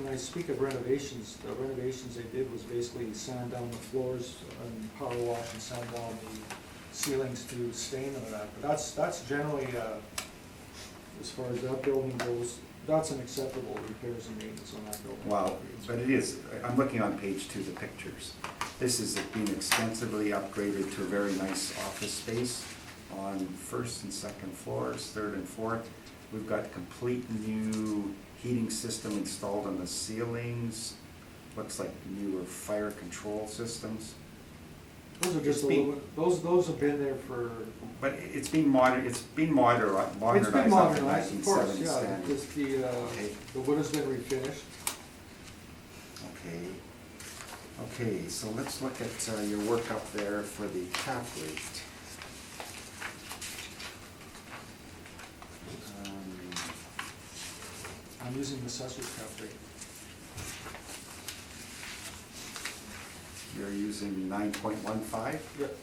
G: I speak of renovations, the renovations they did was basically sand down the floors and power wash and sand down the ceilings to stain and that. But that's generally, as far as that building goes, that's an acceptable repairs and maintenance on that building.
E: Wow, but it is, I'm looking on page 2, the pictures. This is being extensively upgraded to a very nice office space. on first and second floors, third and fourth. We've got complete new heating system installed on the ceilings, looks like newer fire control systems.
G: Those are just
E: It's
G: a
E: been-
G: little bit, those have been there for,
E: But it's been modernized
G: it's
E: up
G: been
E: to
G: modernized, of course,
E: 1970
G: yeah,
E: standard.
G: just
E: Okay.
G: the wood has been refinished.
E: Okay. Okay, so let's look at your work up there for the cap rate.
G: I'm using the assessor's cap rate.
E: You're using 9.15.
G: Yep.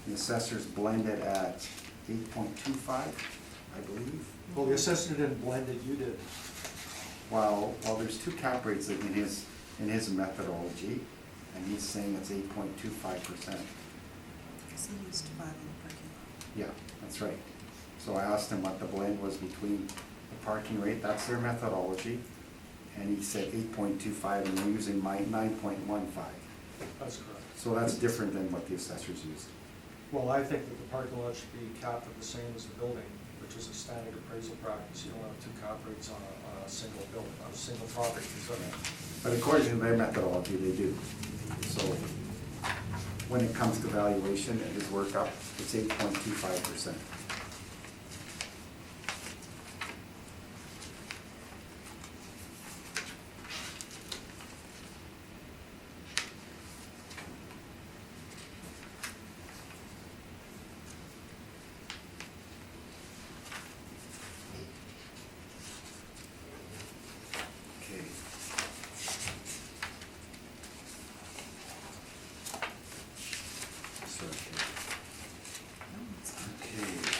E: The assessor's blended at 8.25, I believe.
G: Well, the assessor didn't blend it, you did.
E: Well, there's two cap rates in his methodology, and he's saying it's 8.25%.
A: Because he used to buy in the parking lot.
E: Yeah, that's right. So I asked him what the blend was between the parking rate, that's their methodology, and he said 8.25, and we're using my 9.15.
G: That's correct.
E: So that's different than what the assessors used.
D: Well, I think that the parking lot should be capped at the same as the building, which is a standard appraisal practice. You don't have two cap rates on a single building, on a single property.
E: But according to their methodology, they do. So when it comes to valuation and his workup, it's 8.25%. Okay. So,
A: No, it's not.
E: okay.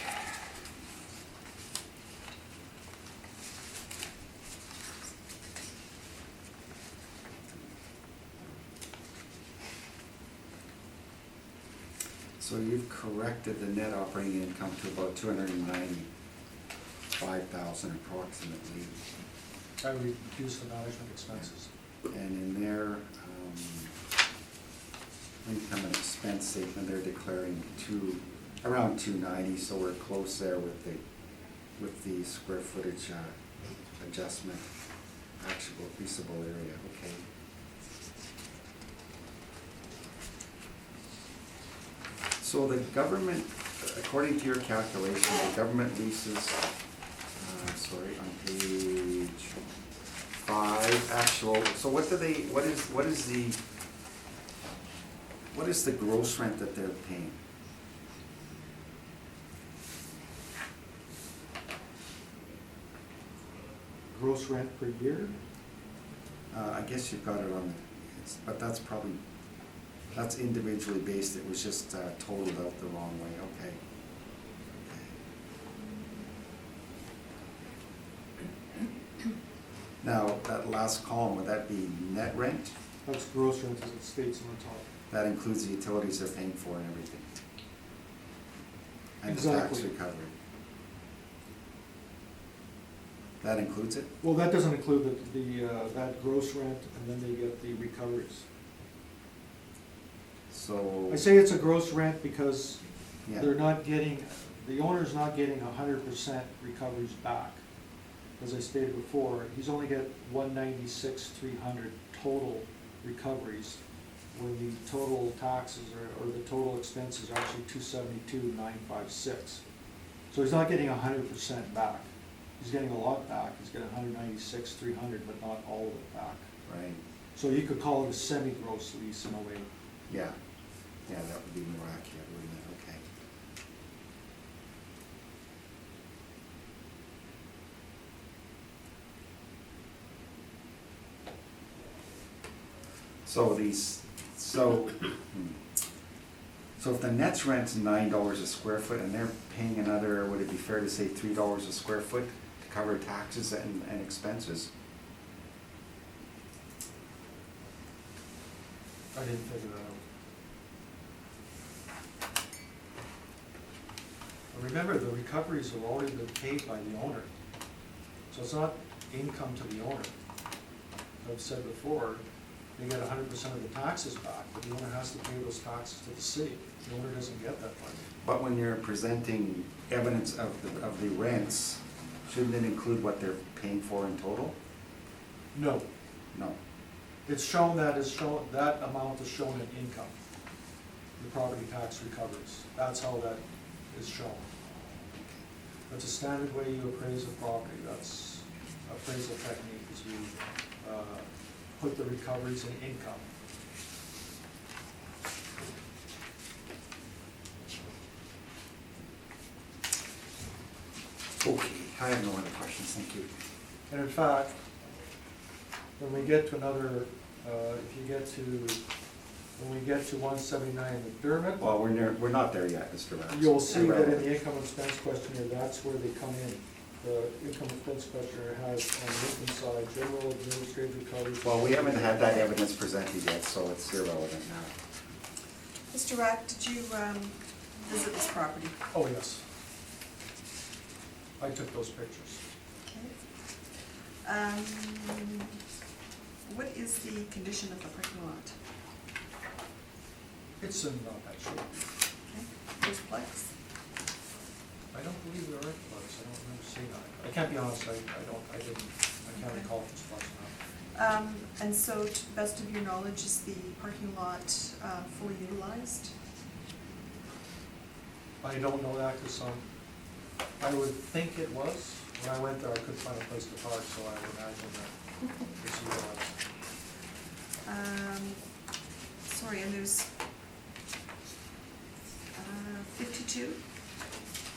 E: So you've corrected the net operating income to about 295,000 approximately.
D: I reduce the management expenses.
E: And in their income and expense statement, they're declaring around 290, so we're close there with the square footage adjustment, actual leasable area, okay. So the government, according to your calculation, the government leases, on page 5, actual, so what is the gross rent that they're paying?
G: Gross rent per year?
E: I guess you've got it on, but that's probably, that's individually based, it was just totaled out the wrong way, okay. Now, that last column, would that be net rent?
G: That's gross rent as it states on the top.
E: That includes the utilities they're paying for and everything. And the tax
G: Exactly.
E: recovery. That includes it?
G: Well, that doesn't include that gross rent, and then they get the recoveries.
E: So.
G: I say it's a gross rent because
E: Yeah.
G: they're not getting, the owner's not getting 100% recoveries back. As I stated before, he's only got 196,300 total recoveries, when the total taxes or the total expenses are actually 272,956. So he's not getting 100% back. He's getting a lot back. He's getting 196,300, but not all of it back.
E: Right,
G: So you could call it a semi-gross lease in a way.
E: yeah, that would be more accurate, wouldn't it, okay. So if the net's rent's $9 a square foot and they're paying another, would it be fair to say $3 a square foot to cover taxes and expenses?
D: I didn't figure that out. But remember, the recoveries have already been paid by the owner. So it's not income to the owner. As I've said before, they get 100% of the taxes back, but the owner has to pay those taxes to the city. The owner doesn't get that money.
E: But when you're presenting evidence of the rents, shouldn't it include what they're paying for in total?
D: No,
E: No.
D: it's shown that amount is shown in income, the property tax recoveries. That's how that is shown. That's a standard way you appraise a property. That's appraisal technique, is you put the recoveries in income.
E: Okay, I have no other questions, thank you.
D: And in fact, when we get to another, when we get to 179 Mcdermott,
E: Well, we're not there yet, Mr. Reynolds.
D: you'll see that in the income expense questionnaire, that's where they come in. The income expense questionnaire has on the income side, general administrative recoveries.
E: Well, we haven't had that evidence presented yet, so it's irrelevant now.
A: Mr. Rack, did you visit this property?
D: Oh, yes. I took those pictures.
A: Okay. What is the condition of the parking lot?
D: It's in not that shape.
A: Okay. There's plex?
D: I don't believe there are plugs. I don't remember seeing that. I can't be honest, I can't recall if it's plugs or not.
A: And so, to the best of your knowledge, is the parking lot fully utilized?
D: I don't know that because I would think it was. When I went there, I couldn't find a place to park, so I would imagine that it's utilized.
A: Sorry, and there's 52?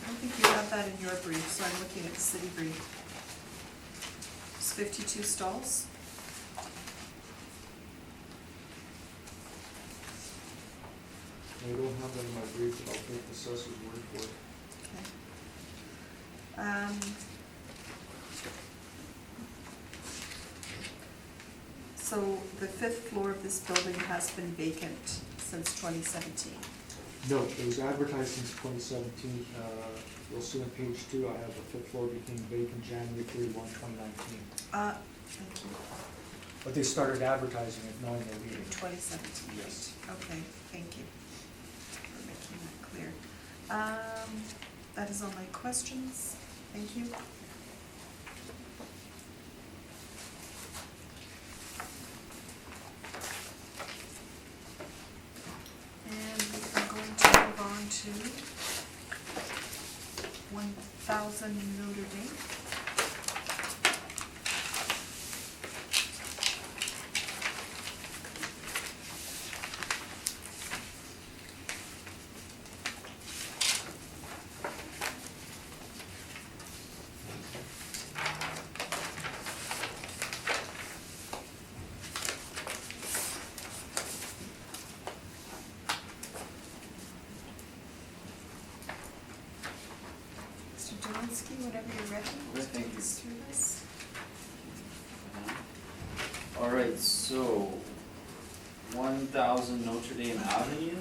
A: I don't think you have that in your brief, so I'm looking at the city brief. It's 52 stalls?
G: I don't have that in my brief, but I'll take the assessor's word for it.
A: Okay. So the fifth floor of this building has been vacant since 2017?
G: No, it was advertised since 2017. You'll see on page 2, I have the fifth floor became vacant January 31, 2019.
A: Thank you.
D: But they started advertising it knowing they're leaving.
A: 2017?
D: Yes.
A: Okay, thank you for making that clear. That is all my questions. Thank you. And we are going to move on to 1000 Notre Dame. Mr. Jelinski, whenever you're ready, we'll
C: Thank
A: take
C: you.
A: us through this.
C: Alright, so 1000 Notre Dame Avenue,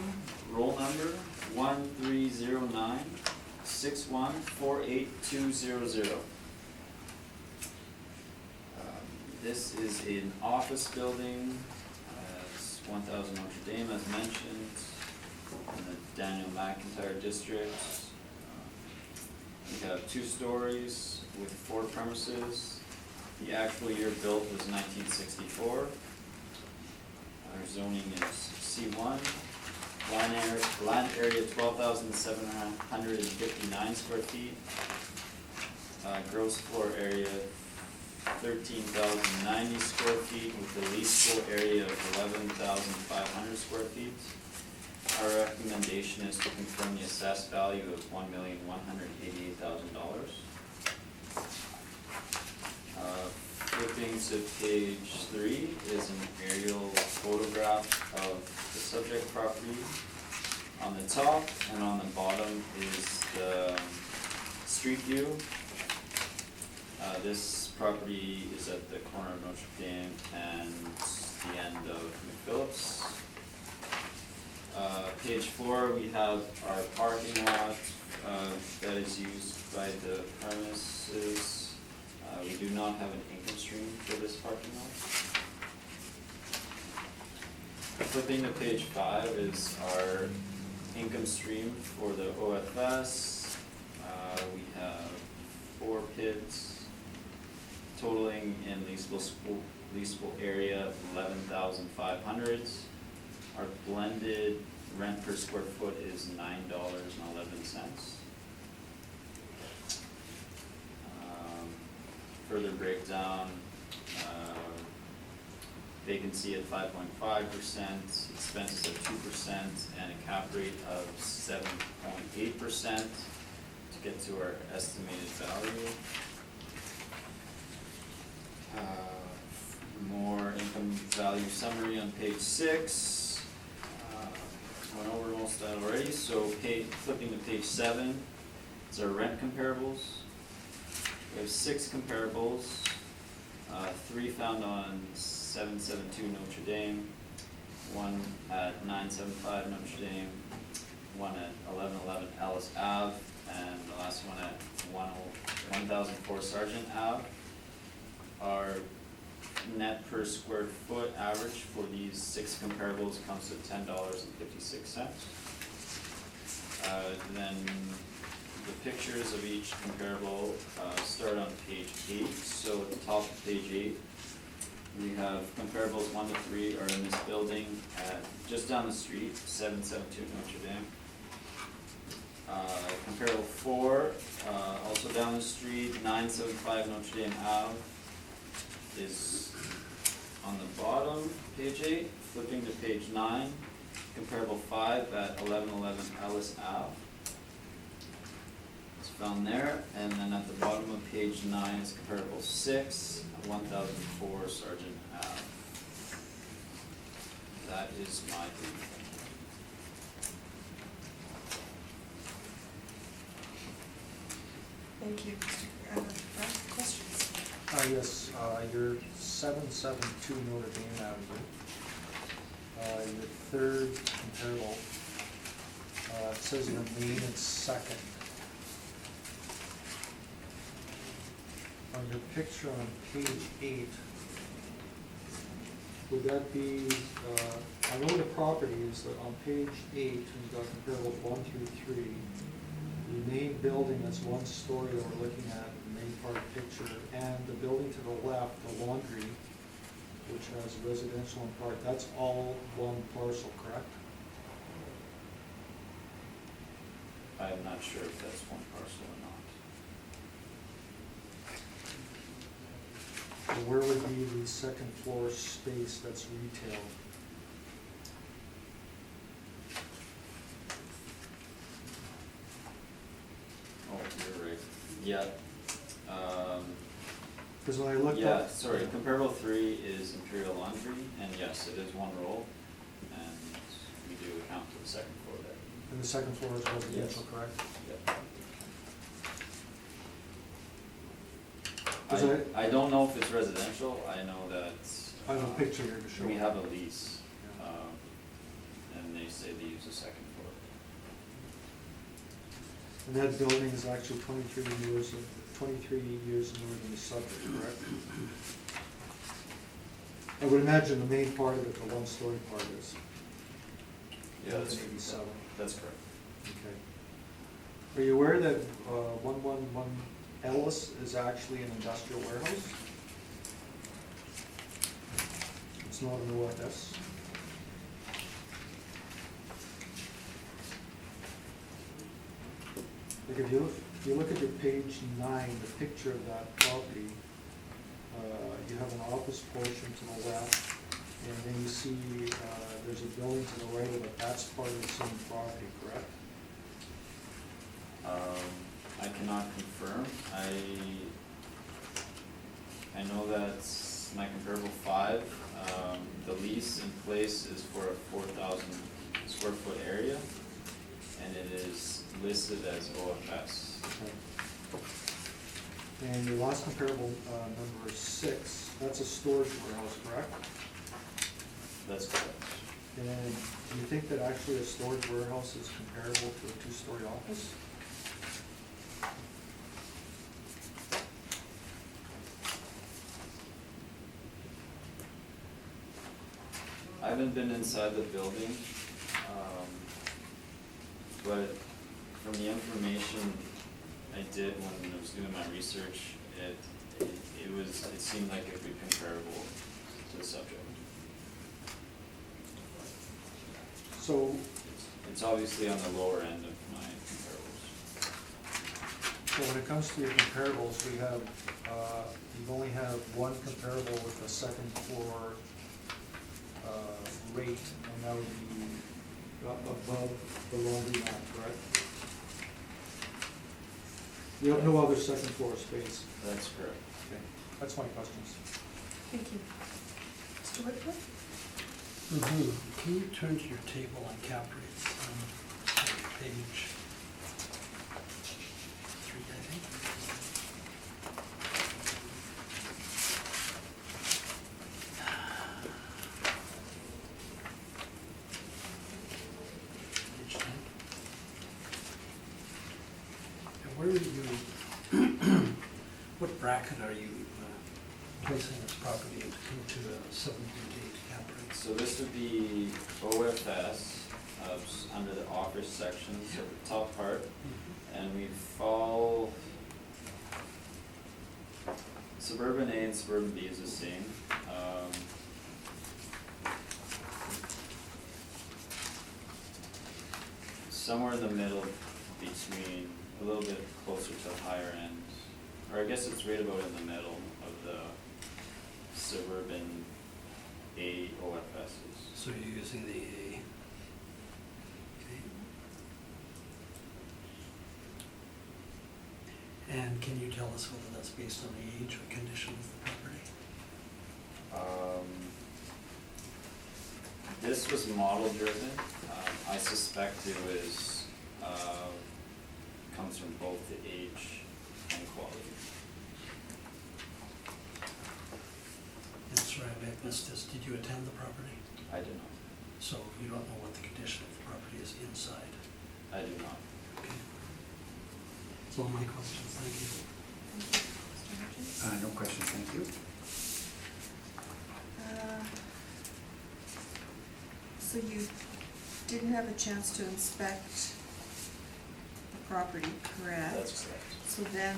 C: roll number 1309-6148-200. This is an office building, it's 1000 Notre Dame as mentioned, in the Daniel McIntyre district. We have 2 stories with 4 premises. The actual year built was 1964. Our zoning is C1. Land area 12,759 square feet. Gross floor area 13,090 square feet with a leasable area of 11,500 square feet. Our recommendation is to confirm the assessed value of $1,188,000. Flipping to page 3 is an aerial photograph of the subject property. On the top and on the bottom is the street view. This property is at the corner of Notre Dame and the end of McPhillips. Page 4, we have our parking lot that is used by the premises. We do not have an income stream for this parking lot. Flipping to page 5 is our income stream for the OFS. We have 4 pits totaling in leasable area 11,500. Our blended rent per square foot is $9.11. Further breakdown, vacancy at 5.5%, expenses at 2%, and a cap rate of 7.8% to get to our estimated value. More income value summary on page 6. Went over most of that already, so flipping to page 7, it's our rent comparables. We have 6 comparables, 3 found on 772 Notre Dame, 1 at 975 Notre Dame, 1 at 1111 Ellis Ave, and the last one at 1004 Sargent Ave. Our net per square foot average for these 6 comparables comes to $10.56. Then the pictures of each comparable start on page 8. So at the top of page 8, we have comparables 1 to 3 are in this building at just down the street, 772 Notre Dame. Comparable 4, also down the street, 975 Notre Dame Ave is on the bottom, page 8. Flipping to page 9, comparable 5 at 1111 Ellis Ave. It's found there, and then at the bottom of page 9 is comparable 6 at 1004 Sargent Ave. That is my brief.
A: Thank you. Brad, questions?
D: Yes, your 772 Notre Dame Avenue, your third comparable, it says your main and second. On your picture on page 8, would that be, I know the property is that on page 8, you've got comparables 1 through 3. The main building that's 1 story that we're looking at, the main part of the picture, and the building to the left, the laundry, which has residential in part, that's all 1 parcel, correct?
C: I'm not sure if that's 1 parcel or not.
D: So where would be the second floor space that's retail?
C: Oh, you're right. Yeah.
D: Because when I looked
C: Yeah,
D: up.
C: sorry, comparable 3 is Imperial Laundry, and yes, it is 1 roll, and we do account for the second floor there.
D: And the second floor is residential,
C: Yes.
D: correct?
C: Yep.
D: 'Cause
C: I don't know if it's residential, I know that.
D: I have a picture here to show.
C: We have a lease,
D: Yeah.
C: and they say they use the second floor.
D: And that building is actually 23 years newer than the subject, correct? I would imagine the main part of it, the 1-story part is.
C: Yeah, that's
D: 87.
C: That's correct.
D: Okay. Are you aware that 111 Ellis is actually an industrial warehouse? It's not an OFS. Like if you look at your page 9, the picture of that property, you have an office portion to the left, and then you see there's a building to the right of it. That's part of the same property, correct?
C: I cannot confirm. I know that my comparable 5, the lease in place is for a 4,000 square foot area, and it is listed as OFS.
D: Okay. And your last comparable, number 6, that's a storage warehouse, correct?
C: That's correct.
D: And do you think that actually a storage warehouse is comparable to a 2-story office?
C: I haven't been inside the building, but from the information I did when I was doing my research, it seemed like it would be comparable to the subject.
G: So,
C: It's obviously on the lower end of my comparables.
D: So when it comes to your comparables, we have, you only have one comparable with a second floor rate, and that would be
G: above the laundromat, correct? You have no other second floor space.
C: That's correct.
D: okay. That's my questions.
A: Thank you. Mr. Whitcomb?
F: Can you turn to your table on cap rates on page 3, I think? Page 10. And where are you, what bracket are you placing this property into a 7.8 cap rate?
C: So this would be OFS, under the offers section, so the top part, and we fall, suburban A and suburban B is the same. Somewhere in the middle between, a little bit closer to the higher end, or I guess it's right about in the middle of the suburban A OFSs.
F: So you're using the A. Okay. And can you tell us whether that's based on the age or condition of the property?
C: This was model driven. I suspect it was, comes from both the age and quality.
F: That's right, I missed this. Did you attend the property?
C: I do not.
F: So you don't know what the condition of the property is inside?
C: I do not.
F: Okay. That's all my questions, thank you.
A: Mr. Hodges?
E: No questions, thank you.
A: So you didn't have a chance to inspect the property, correct?
C: That's correct.
A: So then,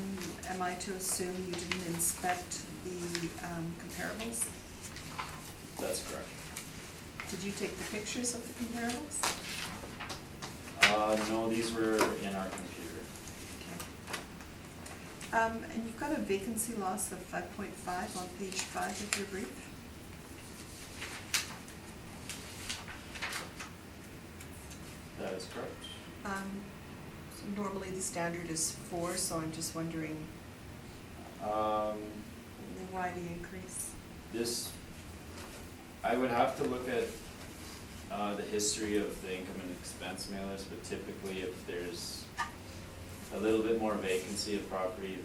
A: am I to assume you didn't inspect the comparables?
C: That's correct.
A: Did you take the pictures of the comparables?
C: No, these were in our computer.
A: Okay. And you've got a vacancy loss of 5.5 on page 5 of your brief?
C: That is correct.
A: So normally the standard is 4, so I'm just wondering why the increase?
C: This, I would have to look at the history of the income and expense mailers, but typically if there's a little bit more vacancy of property,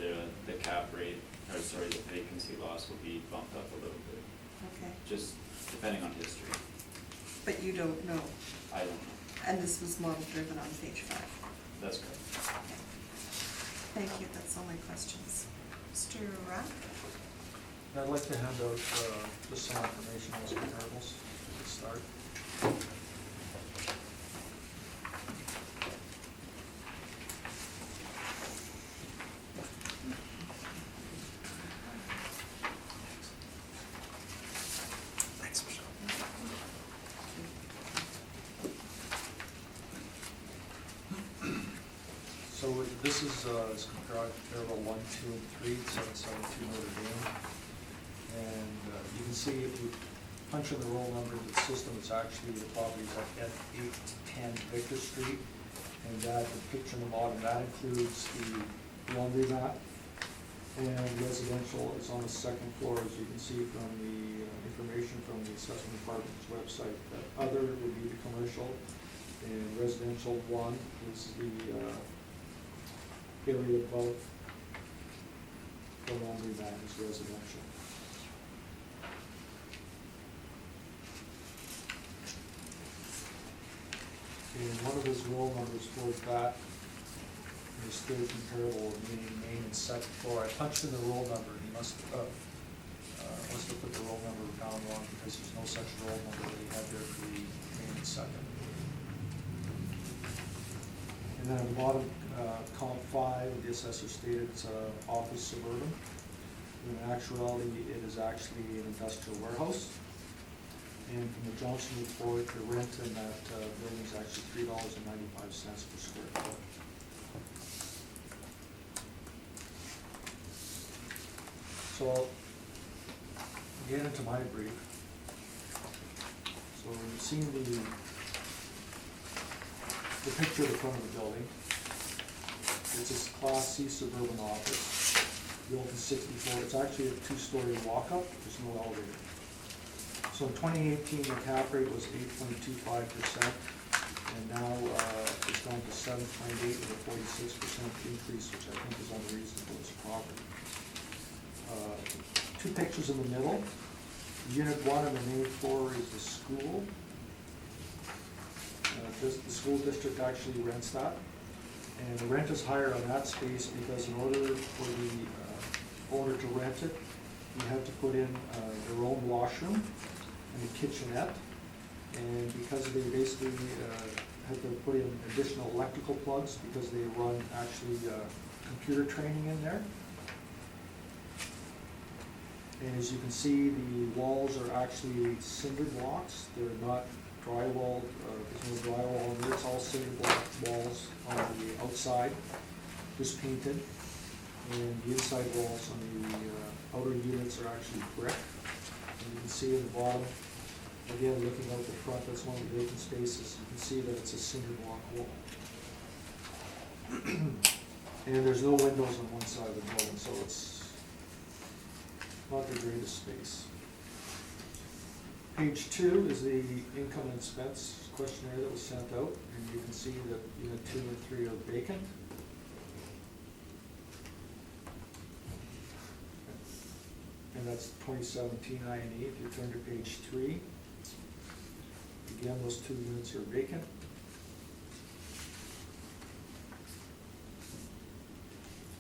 C: the cap rate, or sorry, the vacancy loss will be bumped up a little bit,
A: Okay,
C: just depending on history.
A: but you don't know,
C: I don't know.
A: and this was model driven on page 5?
C: That's correct.
A: Okay. Thank you, that's all my questions. Mr. Rapp?
D: I'd like to hand out just some information on those comparables to start.
E: Thanks, Michelle.
D: So this is comparable 1, 2, and 3, 772 Notre Dame. And you can see if you punch in the roll number of the system, it's actually the properties at 810 Victor Street. And that, the picture on the bottom, that includes the laundromat. And residential is on the second floor, as you can see from the information from the assessment department's website. That other would be the commercial, and residential 1 is the area above the laundromat is residential. And one of his roll numbers for that is third comparable of main and second floor. I punched in the roll number, he must have must have put the roll number down wrong because there's no such roll number that he had there for the main and second. And then at the bottom, column 5, the assessor stated it's office suburban. In actuality, it is actually an industrial warehouse. And from the Johnson report, the rent in that building is actually $3.95 per square foot. So I'll get into my brief. So you've seen the picture of the front of the building. It's this Class C suburban office, built in '64. It's actually a 2-story walk-up, there's no elevator. So in 2018, the cap rate was 8.25%, and now it's gone to 7.8 with a 46% increase, which I think is unreasonable for this property. 2 pictures in the middle. Unit 1 on the main floor is the school. The school district actually rents that, and the rent is higher on that space because in order for the owner to rent it, you have to put in their own washroom and a kitchenette, and because they basically have to put in additional electrical plugs because they run actually computer training in there. And as you can see, the walls are actually cinder blocks. They're not drywalled, there's no drywall in there. It's all cinder block walls on the outside, just painted. And the inside walls on the outer units are actually brick. And you can see in the bottom, again, looking out the front, that's one of the vacant spaces. You can see that it's a cinder block wall. And there's no windows on one side of the building, so it's not the greatest space. Page 2 is the income and expense questionnaire that was sent out, and you can see that unit 2 and 3 are vacant. And that's 2017 INE. If you turn to page 3, again, those 2 units are vacant.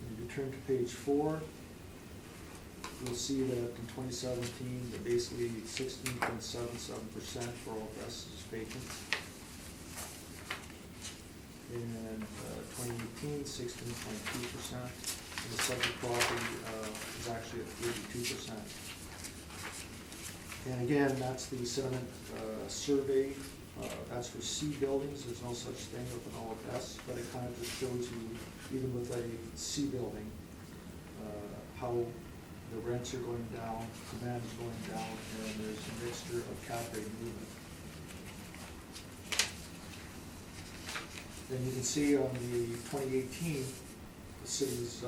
D: And if you turn to page 4, you'll see that in 2017, that basically 16.77% for all rest is vacant. In 2018, 16.2%, and the subject property is actually at 32%. And again, that's the sentiment survey. That's for C buildings. There's no such thing with an OFS, but it kind of just shows you, even with a C building, how the rents are going down, demand is going down, and there's a mixture of cap rate movement. Then you can see on the 2018, the city's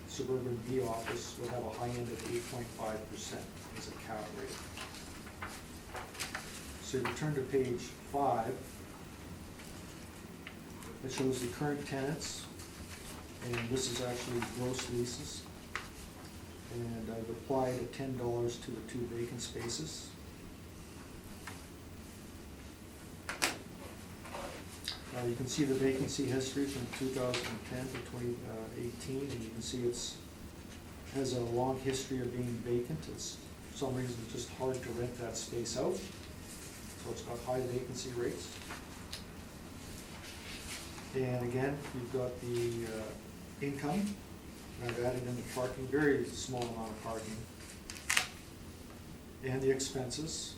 D: suburban B office would have a high end of 8.5% as a cap rate. So if you turn to page 5, it shows the current tenants, and this is actually gross leases. And I've applied at $10 to the 2 vacant spaces. You can see the vacancy history from 2010 to 2018, and you can see it has a long history of being vacant. It's, for some reason, it's just hard to rent that space out, so it's got high vacancy rates. And again, you've got the income. I've added in the parking, very small amount of parking. And the expenses.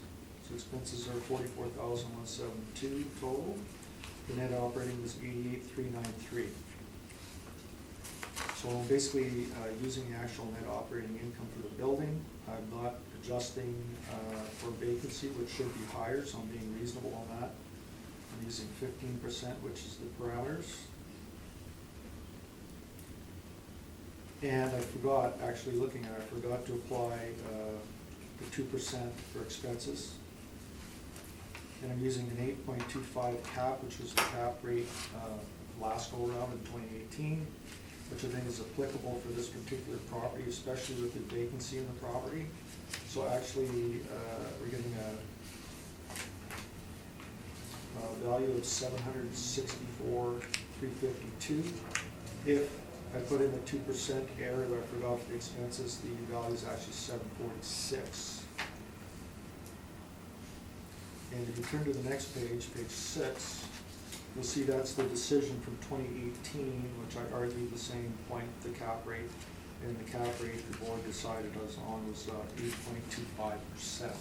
D: So expenses are $44,172 total. The net operating was $88,393. So I'm basically using the actual net operating income for the building. I'm not adjusting for vacancy, which should be higher, so I'm being reasonable on that. I'm using 15%, which is the parameters. And I forgot, actually looking at it, I forgot to apply the 2% for expenses. And I'm using an 8.25 cap, which was the cap rate last go around in 2018, which I think is applicable for this particular property, especially with the vacancy in the property. So actually, we're getting a value of $764,352 if
G: I put in the 2% error, but I forgot the expenses, the value is actually 746. And if you turn to the next page, page 6, you'll see that's the decision from 2018, which I argued the same point, the cap rate. And the cap rate the board decided was 8.25%.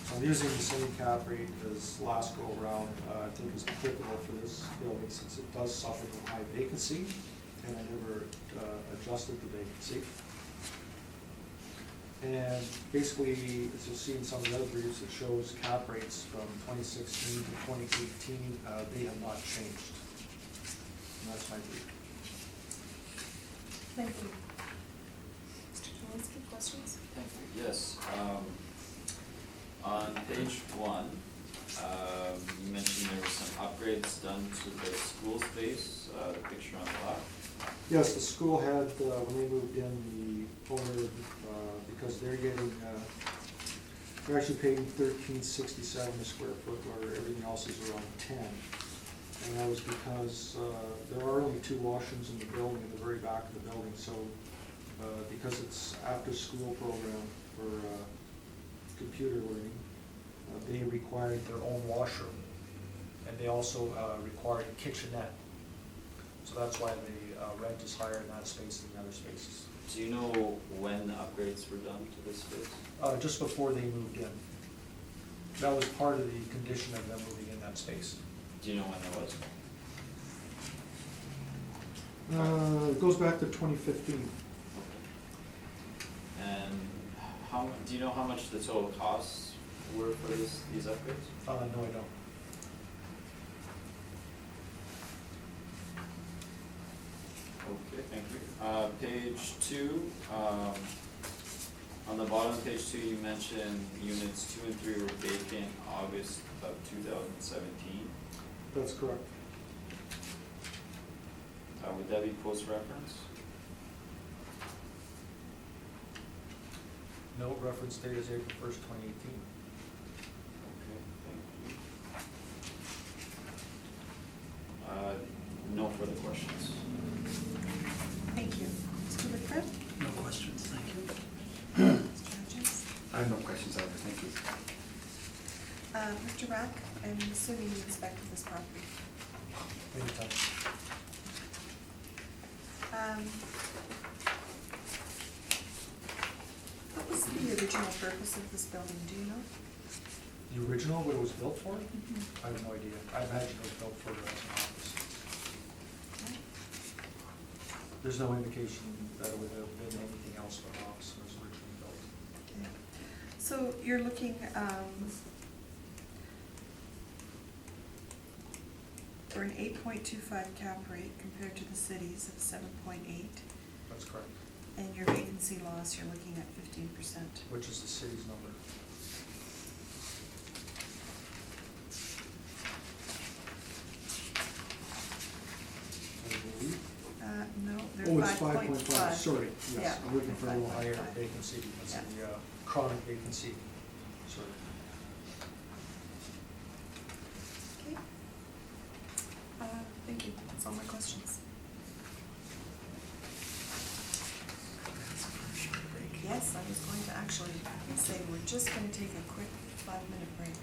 G: So I'm using the same cap rate as last go around. I think is applicable for this building since it does suffer from high vacancy, and I never adjusted the vacancy. And basically, as you'll see in some of the other briefs, it shows cap rates from 2016 to 2018. They have not changed. And that's my brief.
A: Thank you. Mr. Jaworski, questions?
C: Thank you. Yes, on page 1, you mentioned there were some upgrades done to the school space, the picture on the left.
G: Yes, the school had, when they moved in, the owner, because they're getting, they're actually paying $13.67 a square foot, where everything else is around 10. And that was because there are only 2 washrooms in the building, in the very back of the building, so because it's after-school program for computer learning, they required their own washroom, and they also required a kitchenette. So that's why the rent is higher in that space than the other spaces.
C: Do you know when the upgrades were done to this space?
D: Just before they moved in. That was part of the condition of them moving in that space.
C: Do you know when that was?
G: It goes back to 2015.
C: And do you know how much the total costs were for these upgrades?
D: No, I don't.
C: Okay, thank you. Page 2, on the bottom of page 2, you mentioned units 2 and 3 were vacant August of 2017.
G: That's correct.
C: Would that be post-reference?
D: No, reference date is April 1st, 2018.
C: Okay, thank you. No further questions.
A: Thank you. Mr. Whitford?
F: No questions, thank you.
A: Mr. Hodges?
E: I have no questions either, thank you.
A: Mr. Rack, I'm assuming you inspected this property.
D: Anytime.
A: What was the original purpose of this building, do you know?
D: The original, what it was built for? I have no idea. I imagine it was built for as an office. There's no indication that it would have been anything else but an office when it was originally built.
A: Okay. So you're looking for an 8.25 cap rate compared to the city's of 7.8,
D: That's correct.
A: and your vacancy loss, you're looking at 15%.
D: Which is the city's number.
G: I believe.
A: No, they're
G: Oh, it's
A: 5.5.
G: 5.5, sorry,
A: Yeah,
G: yes, I'm looking for a little higher.
A: 5.5.
D: Vacancy, because of
A: Yeah.
D: the chronic vacancy. Sorry.
A: Okay. Thank you, that's all my questions. Yes, I was going to actually say, we're just gonna take a quick 5-minute break.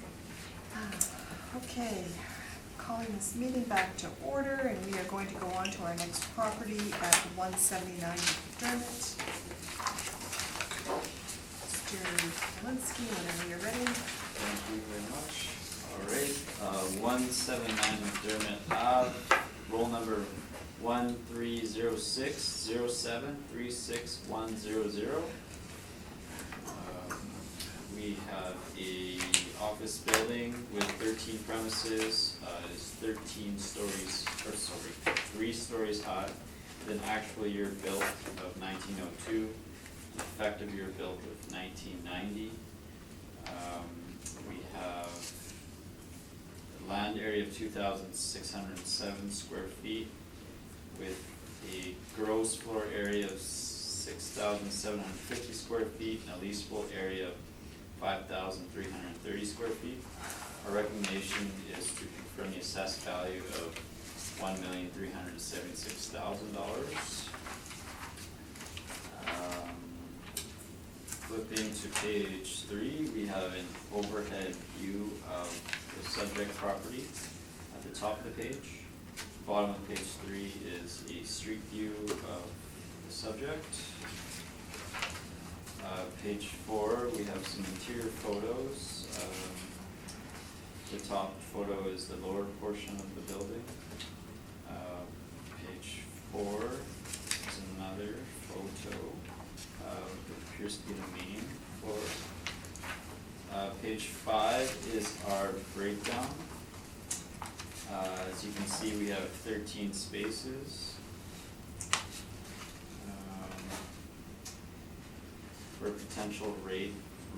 A: Okay, calling this meeting back to order, and we are going to go on to our next property at 179 Mcdermott. Mr. Alinsky, whenever you're ready.
C: Thank you very much. All right, 179 Mcdermott Ave, roll number 130607366100. We have a office building with 13 premises, it's 13 stories, 3 stories high, with an actual year built of 1902, effective year built of 1990. We have a land area of 2,607 square feet with a gross floor area of 6,750 square feet and a leasable area of 5,330 square feet. Our recommendation is to confirm the assessed value of $1,376,000. Flipping to page 3, we have an overhead view of the subject property at the top of the page. Bottom of page 3 is a street view of the subject. Page 4, we have some interior photos. The top photo is the lower portion of the building. Page 4 is another photo of what appears to be the main floor. Page 5 is our breakdown. As you can see, we have 13 spaces. For a potential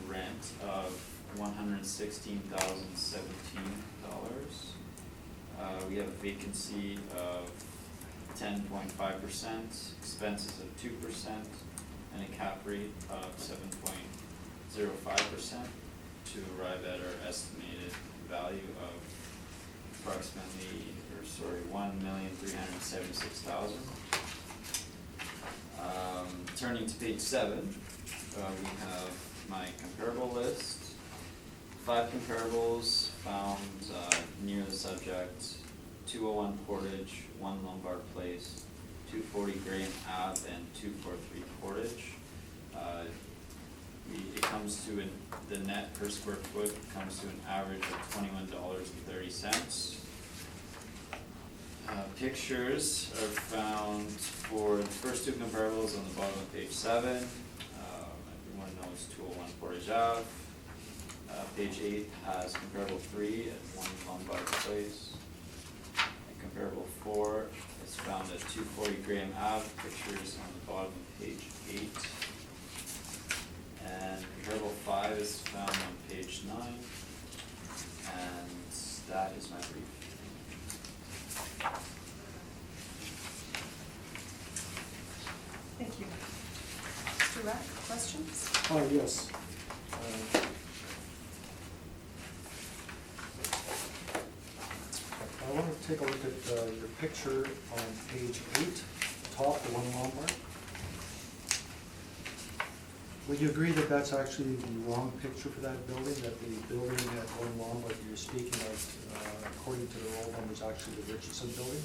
C: rent of $116,017. We have a vacancy of 10.5%, expenses of 2%, and a cap rate of 7.05% to arrive at our estimated value of approximately, $1,376,000. Turning to page 7, we have my comparable list. 5 comparables found near the subject: 201 Portage, 1 Lombard Place, 240 Graham Ave, and 243 Portage. It comes to the net per square foot comes to an average of $21.30. Pictures are found for the first 2 comparables on the bottom of page 7. Everyone knows 201 Portage Ave. Page 8 has comparable 3 at 1 Lombard Place. And comparable 4 is found at 240 Graham Ave. Pictures on the bottom of page 8. And comparable 5 is found on page 9. And that is my brief.
A: Thank you. Mr. Rack, questions?
G: Yes. I want to take a look at your picture on page 8, top, the 1 Lombard. Would you agree that that's actually the wrong picture for that building, that the building at 1 Lombard you're speaking of, according to the roll number, is actually the Richardson building?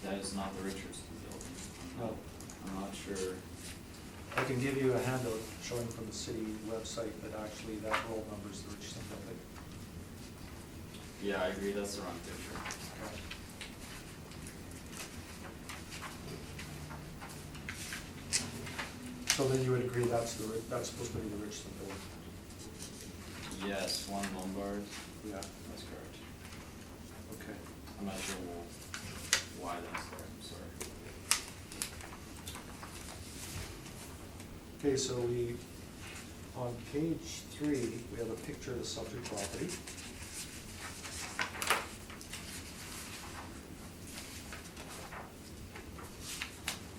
C: That is not the Richardson building.
G: No.
C: I'm not sure.
G: I can give you a handout showing from the city website that actually that roll number is the Richardson building.
C: Yeah, I agree, that's the wrong picture.
G: So then you would agree that's supposed to be the Richardson building?
C: Yes, 1 Lombard,
G: Yeah.
C: that's correct.
G: Okay.
C: I'm not sure why that's there, I'm sorry.
G: Okay, so on page 3, we have a picture of the subject property.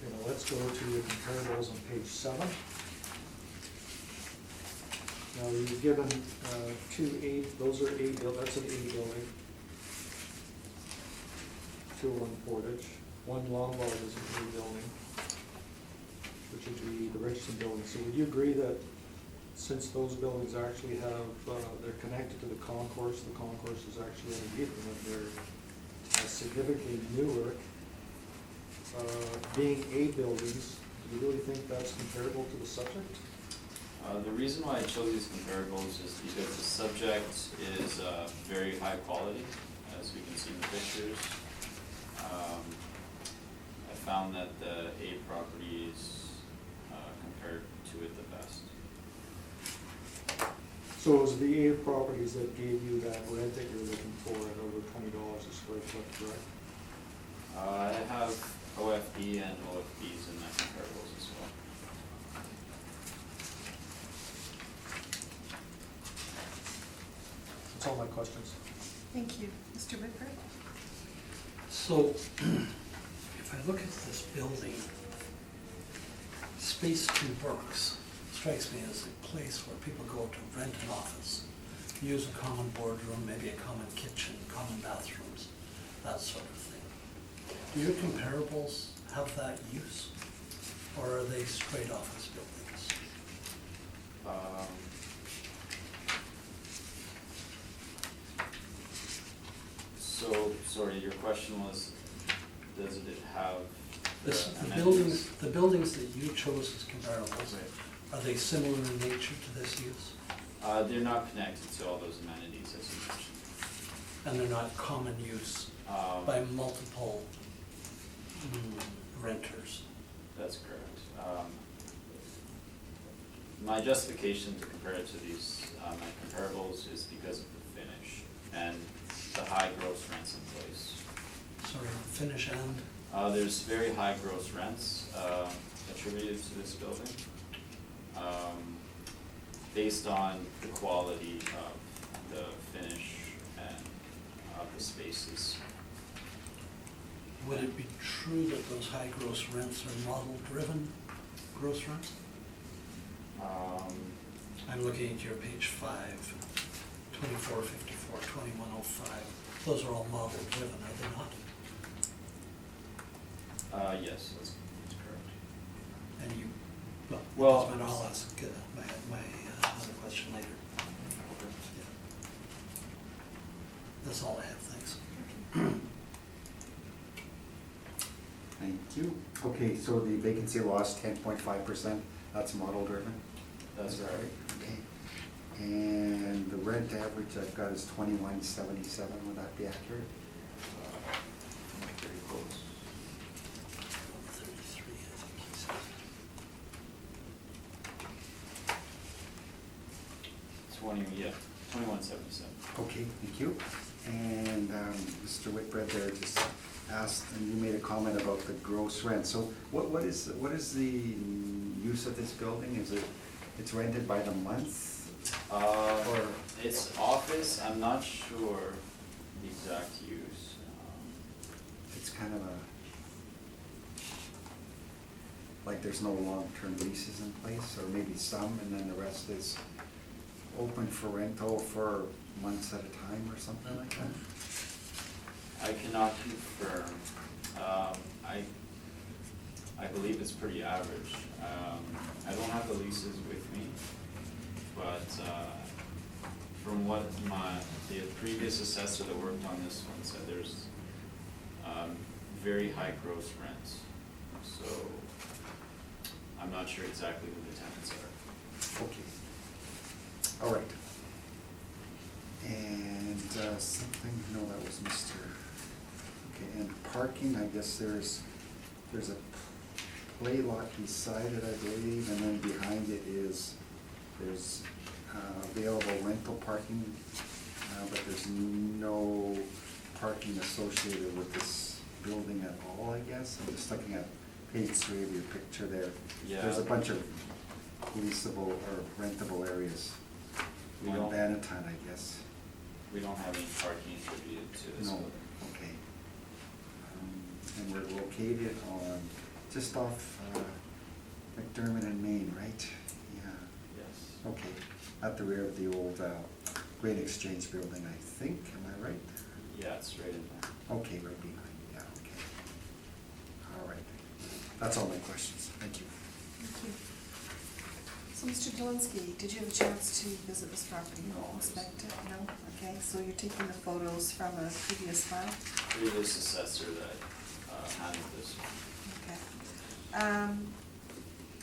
G: Okay, now let's go to the comparables on page 7. Now you've given 2 A, those are that's an A building. 201 Portage. 1 Lombard is an A building, which would be the Richardson building. So would you agree that since those buildings actually have, they're connected to the concourse is actually underneath them, and they're significantly newer, being A buildings, do you really think that's comparable to the subject?
C: The reason why I chose these comparables is because the subject is very high quality, as we can see in the pictures. I found that the A properties compared to it the best.
G: So it was the A properties that gave you that rent that you're looking for at over $20 a square foot, correct?
C: I have OFD and OFBs in my comparables as well.
G: That's all my questions.
A: Thank you. Mr. Whitford?
F: So, if I look at this building, Space 2 Works strikes me as a place where people go to rent an office, use a common boardroom, maybe a common kitchen, common bathrooms. that sort of thing. Do your comparables have that use, or are they straight office buildings?
C: So, sorry, your question was, does it have the
F: The
C: amenities?
F: buildings that you chose as comparables, are they similar in nature to this use?
C: They're not connected to all those amenities as you mentioned.
F: And they're not common use by multiple renters?
C: That's correct. My justification to compare it to these, my comparables is because of the finish and the high gross rents in place.
F: Sorry, finish and?
C: There's very high gross rents attributed to this building, based on the quality of the finish and of the spaces.
F: Would it be true that those high gross rents are model-driven gross rents? I'm looking at your page 5, 2454, 2105. Those are all model-driven, are they not?
C: Yes, that's correct.
F: And you,
C: Well-
F: I'll ask my other question later. Yeah. That's all I have, thanks.
E: Thank you. Okay, so the vacancy loss, 10.5%, that's model driven?
C: That's right.
E: Okay. And the rent average I've got is 21.77, would that be accurate?
C: Very close.
F: 33, I think he said.
C: 2177.
E: Okay, thank you. And Mr. Whitbread there just asked, and you made a comment about the gross rent. So what is the use of this building? Is it's rented by the month? Or
C: It's office, I'm not sure the exact use.
E: it's kind of like there's no long-term leases in place, or maybe some, and then the rest is open for rental for months at a time or something like that?
C: I cannot confirm. I believe it's pretty average. I don't have the leases with me, but from what the previous assessor that worked on this one said, there's very high gross rents. So I'm not sure exactly who the tenants are.
E: Okay. All right. And something, no, that was Mr. Okay, and parking, I guess there's a play lot beside it, I believe, and then behind it there's available rental parking, but there's no parking associated with this building at all, I guess. I'm just looking at page 3 of your picture there.
C: Yeah.
E: There's a bunch of leasable or rentable areas.
C: We
E: On
C: don't-
E: Bannatyne, I guess.
C: We don't have any parking attributed to this
E: No,
C: building.
E: okay. And we're located on, just off Mcdermott and Main, right? Yeah,
C: Yes.
E: okay. At the rear of the old Grain Exchange building, I think, am I right?
C: Yeah, it's right in there.
E: Okay, right behind, yeah, okay. All right. That's all my questions, thank you.
A: Thank you. So, Mr. Dolinsky, did you have a chance to visit this property?
C: No.
A: Inspect it? No? Okay, so you're taking the photos from a previous file?
C: Previous assessor that handled this one.
A: Okay.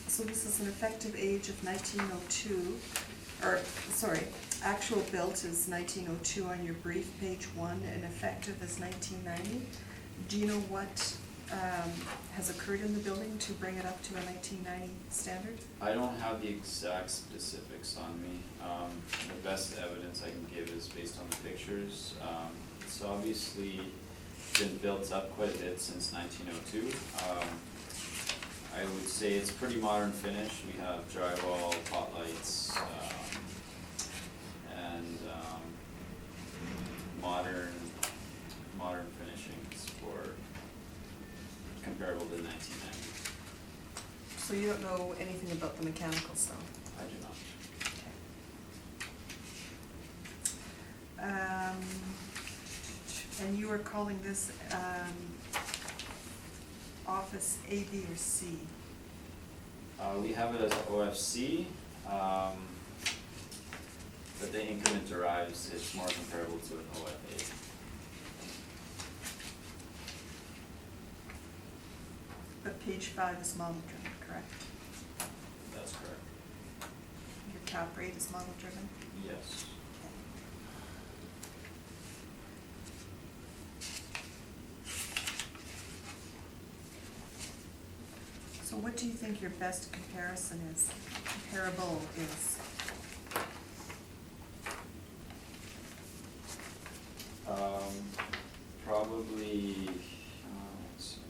A: So this is an effective age of 1902, or, sorry, actual built is 1902 on your brief, page 1, and effective is 1990. Do you know what has occurred in the building to bring it up to a 1990 standard?
C: I don't have the exact specifics on me. The best evidence I can give is based on the pictures. It's obviously been built up quite a bit since 1902. I would say it's pretty modern finish. We have drywall, pot lights, and modern finishings for comparable to 1990.
A: So you don't know anything about the mechanical stuff?
C: I do not.
A: And you are calling this office A, B, or C?
C: We have it as OFC, but the income it derives is more comparable to an OFA.
A: But page 5 is model driven, correct?
C: That's correct.
A: Your cap rate is model driven?
C: Yes.
A: So what do you think your best comparison is, comparable is?
C: Probably, let's see.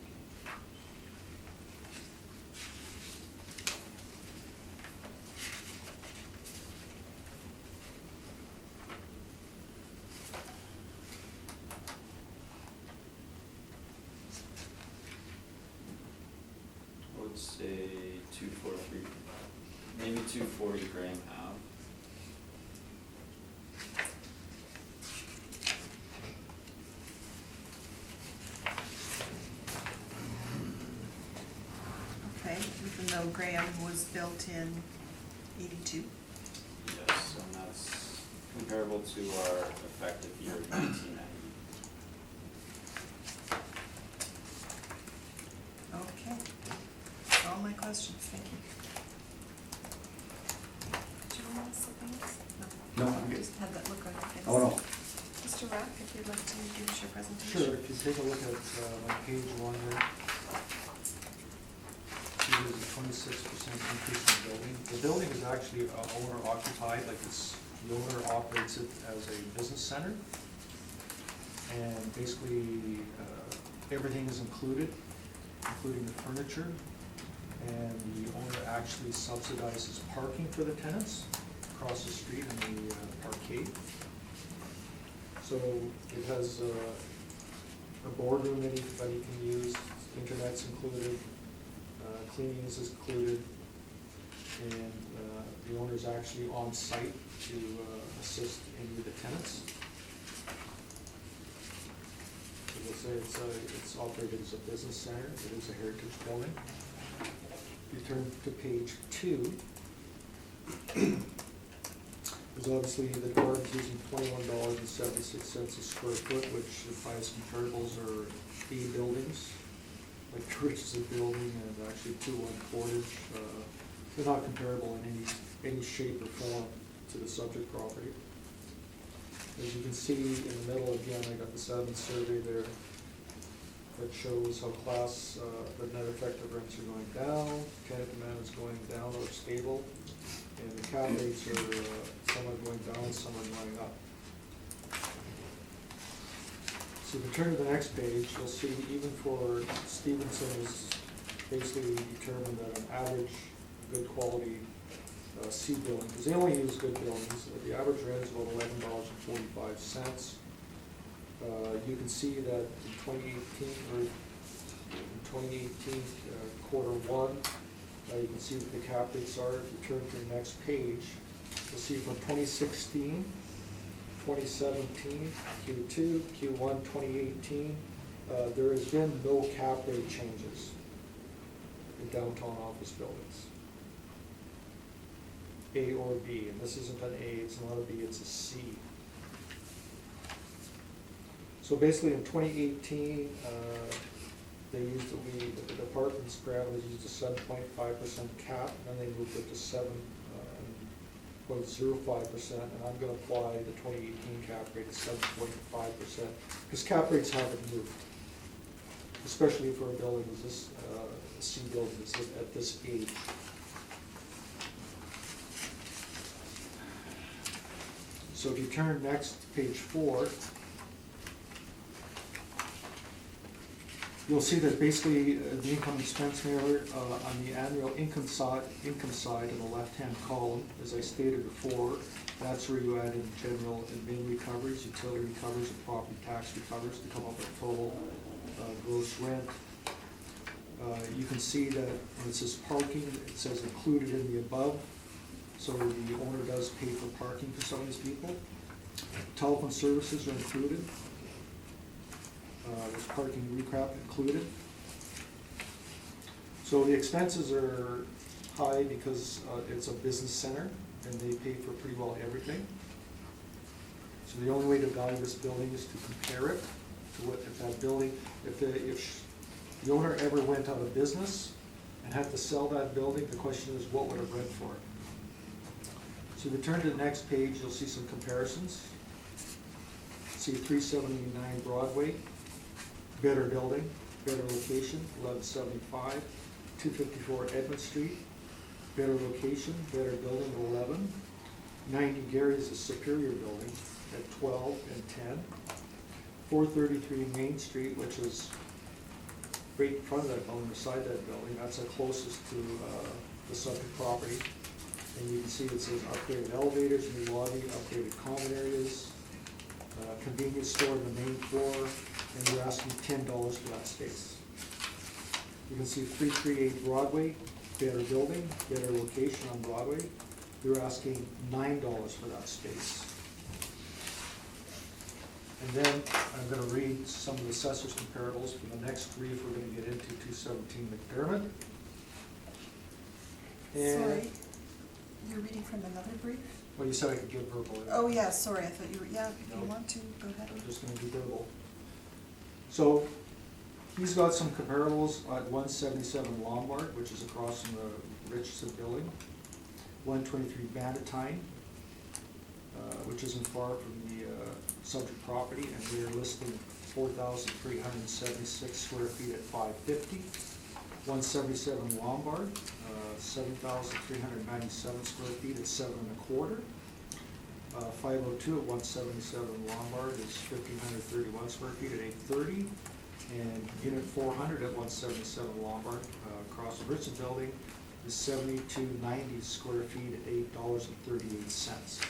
C: I would say 243, maybe 240 Graham Ave.
A: Okay, even though Graham was built in 82?
C: Yes, and that's comparable to our effective year of 1990.
A: Okay, that's all my questions, thank you. Do you want something else?
E: No, I'm good.
A: Just had that look on your face.
E: Oh, no.
A: Mr. Rack, if you'd like to give us your presentation.
G: Sure, if you take a look at my page 1 here, see there's a 26% increase in the building. The building is actually owner occupied, like it's, the owner operates it as a business center. And basically, everything is included, including the furniture. And the owner actually subsidizes parking for the tenants across the street in the arcade. So it has a boardroom that anybody can use, internet's included, cleaning is included, and the owner's actually on site to assist any of the tenants. As I say, it's operated as a business center, it is a heritage building. You turn to page 2. There's obviously the garden's using $21.76 a square foot, which implies comparables are A buildings, like Rich is a building, and actually 2-1 Portage. They're not comparable in any shape or form to the subject property. As you can see in the middle, again, I got the 7th survey there that shows how class, the net effective rents are going down, tenant demand is going down or stable, and the cap rates are, some are going down, some are going up. So if you turn to the next page, you'll see even for Stevenson is basically determined that an average good quality C building, because they only use good buildings, the average rent is about $11.45. You can see that in 2018 quarter 1, you can see what the cap rates are. If you turn to the next page, you'll see from 2016, 2017, Q2, Q1, 2018, there has been no cap rate changes in downtown office buildings. A or B, and this isn't an A, it's not a B, it's a C. So basically in 2018, they used, the department's parameters used a 7.5% cap, and then they moved it to 7.05%, and I'm gonna apply the 2018 cap rate of 7.5%, because cap rates haven't moved, especially for a building as this, C building is at this age. So if you turn next to page 4, you'll see that basically the income expense mirror on the annual income side in the left-hand column, as I stated before, that's where you add in general admin recoveries, utility recoveries, and property tax recoveries to come up with total gross rent. You can see that when it says parking, it says included in the above. So the owner does pay for parking for some of these people. Telephone services are included. There's parking recap included. So the expenses are high because it's a business center and they pay for pretty well everything. So the only way to value this building is to compare it to what, if that building, if the owner ever went out of business and had to sell that building, the question is, what would it rent for? So if you turn to the next page, you'll see some comparisons. See 379 Broadway, better building, better location, 1175. 254 Edmund Street, better location, better building, 11. 90 Gary is a superior building at 12 and 10. 433 Main Street, which is right in front of that building, beside that building, that's the closest to the subject property. And you can see it says upgraded elevators, new lobby, upgraded common areas, convenience store on the main floor, and you're asking $10 for that space. You can see 338 Broadway, better building, better location on Broadway. You're asking $9 for that space. And then I'm gonna read some of the assessors comparables for the next brief we're gonna get into, 217 Mcdermott.
A: Sorry, you're reading from another brief?
G: Well, you said I could give verbal.
A: Oh, yeah, sorry, I thought you were, yeah, if you
G: No.
A: want to, go ahead.
G: I'm just gonna do verbal. So, he's got some comparables at 177 Lombard, which is across from the Richardson building. 123 Bannatyne, which isn't far from the subject property, and we're listing 4,376 square feet at $550. 177 Lombard, 7,397 square feet at $7.25. 502 at 177 Lombard is 1,531 square feet at $830. And unit 400 at 177 Lombard, across the Richardson building, is 7,290 square feet at $8.38.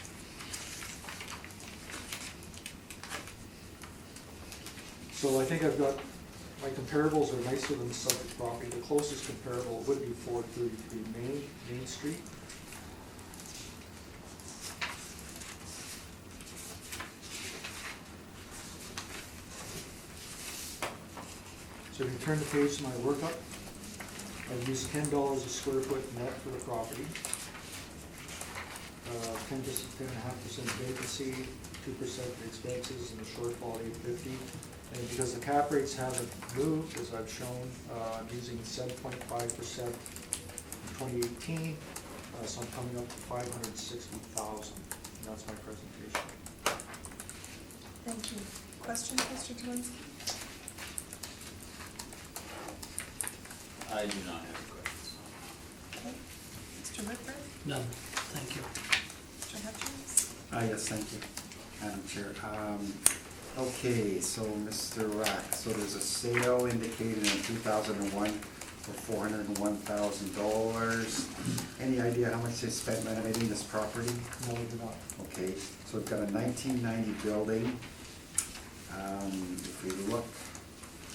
G: So I think I've got, my comparables are nicer than the subject property. The closest comparable would be 433 Main Street. So if you turn the page to my workup, I've used $10 a square foot net for the property. 10.5% vacancy, 2% expenses, and a shortfall of $850. And because the cap rates haven't moved, as I've shown, I'm using 7.5% in 2018, so I'm coming up to $560,000. And that's my presentation.
A: Thank you. Questions, Mr. Talinsky?
C: I do not have any questions.
A: Okay. Mr. Whitford?
F: None, thank you.
A: Mr. Hutchins?
E: Yes, thank you, Madam Chair. Okay, so Mr. Rack, so there's a sale indicated in 2001 for $401,000. Any idea how much they spent renovating this property?
G: No, we do not.
E: Okay, so we've got a 1990 building. If we look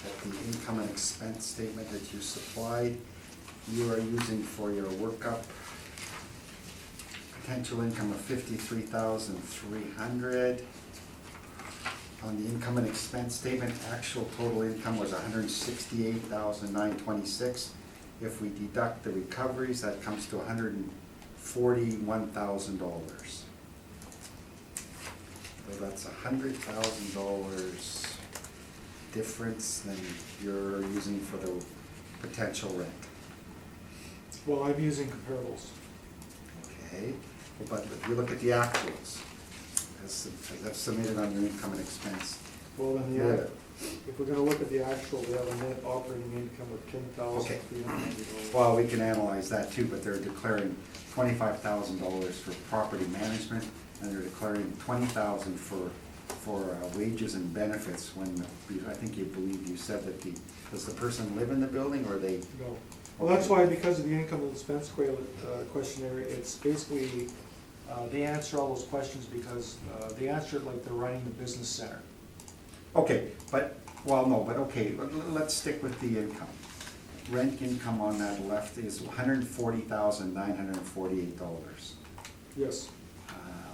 E: at the income and expense statement that you supplied, you are using for your workup potential income of $53,300. On the income and expense statement, actual total income was $168,926. If we deduct the recoveries, that comes to $141,000. So that's $100,000 difference than you're using for the potential rent.
G: Well, I'm using comparables.
E: Okay, but if you look at the actuals, as submitted on your income and expense.
G: Well, then if we're gonna look at the actual, we have a net operating income of $10,390.
E: Well, we can analyze that too, but they're declaring $25,000 for property management, and they're declaring $20,000 for wages and benefits. When I think you said that does the person live in the building, or they?
G: No. Well, that's why, because of the income and expense questionnaire, it's basically, they answer all those questions because they answer it like they're running the business center.
E: Okay, okay, let's stick with the income. Rent income on that left is $140,948.
G: Yes.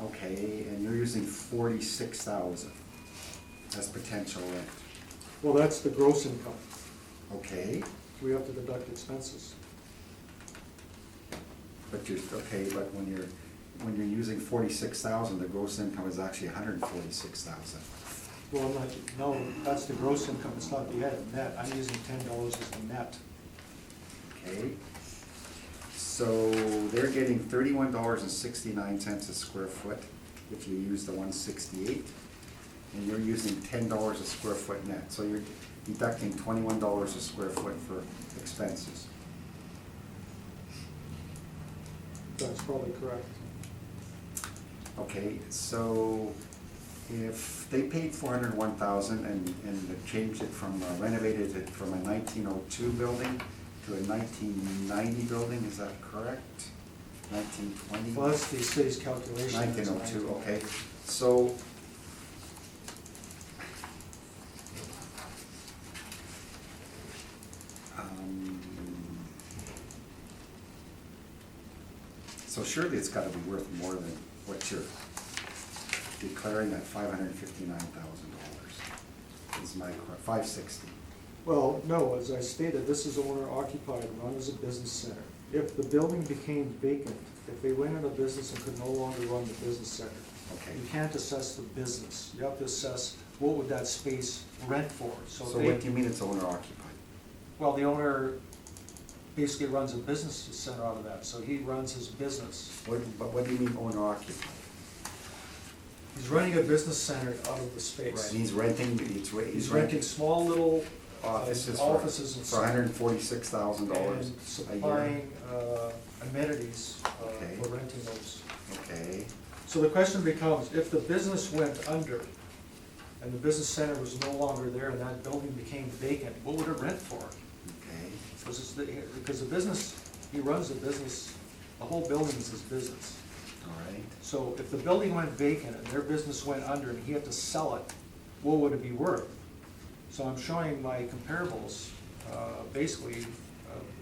E: Okay, and you're using $46,000 as potential rent.
G: Well, that's the gross income.
E: Okay,
G: We have to deduct expenses.
E: but when you're using 46,000, the gross income is actually 146,000.
G: Well, no, that's the gross income, it's not the net. I'm using $10 as the net.
E: Okay, so they're getting $31.69 a square foot if you use the 168, and you're using $10 a square foot net, so you're deducting $21 a square foot for expenses.
G: That's probably correct.
E: Okay, so if they paid $401,000 and changed it from, renovated it from a 1902 building to a 1990 building, is that correct? 1920?
G: Well, that's the city's calculation.
E: 1902, okay. So, so surely it's gotta be worth more than what you're declaring at $559,000 is my, 560.
G: Well, no, as I stated, this is owner occupied, run as a business center. If the building became vacant, if they went into business and could no longer run the business center,
E: Okay.
G: you can't assess the business. You have to assess what would that space rent for.
E: So
G: they-
E: what do you mean it's owner occupied?
G: Well, the owner basically runs a business center out of that, so he runs his business.
E: But what do you mean owner occupied?
G: He's running a business center out of the space.
E: He's renting,
G: He's renting small little
E: offices
G: offices and
E: for
G: stuff.
E: $146,000
G: And
E: a year.
G: supplying amenities
E: Okay.
G: for renting those.
E: Okay,
G: So the question becomes, if the business went under and the business center was no longer there and that building became vacant, what would it rent for?
E: okay,
G: Because the business, he runs the business, the whole building is his business.
E: all right.
G: So if the building went vacant and their business went under and he had to sell it, what would it be worth? So I'm showing my comparables, basically,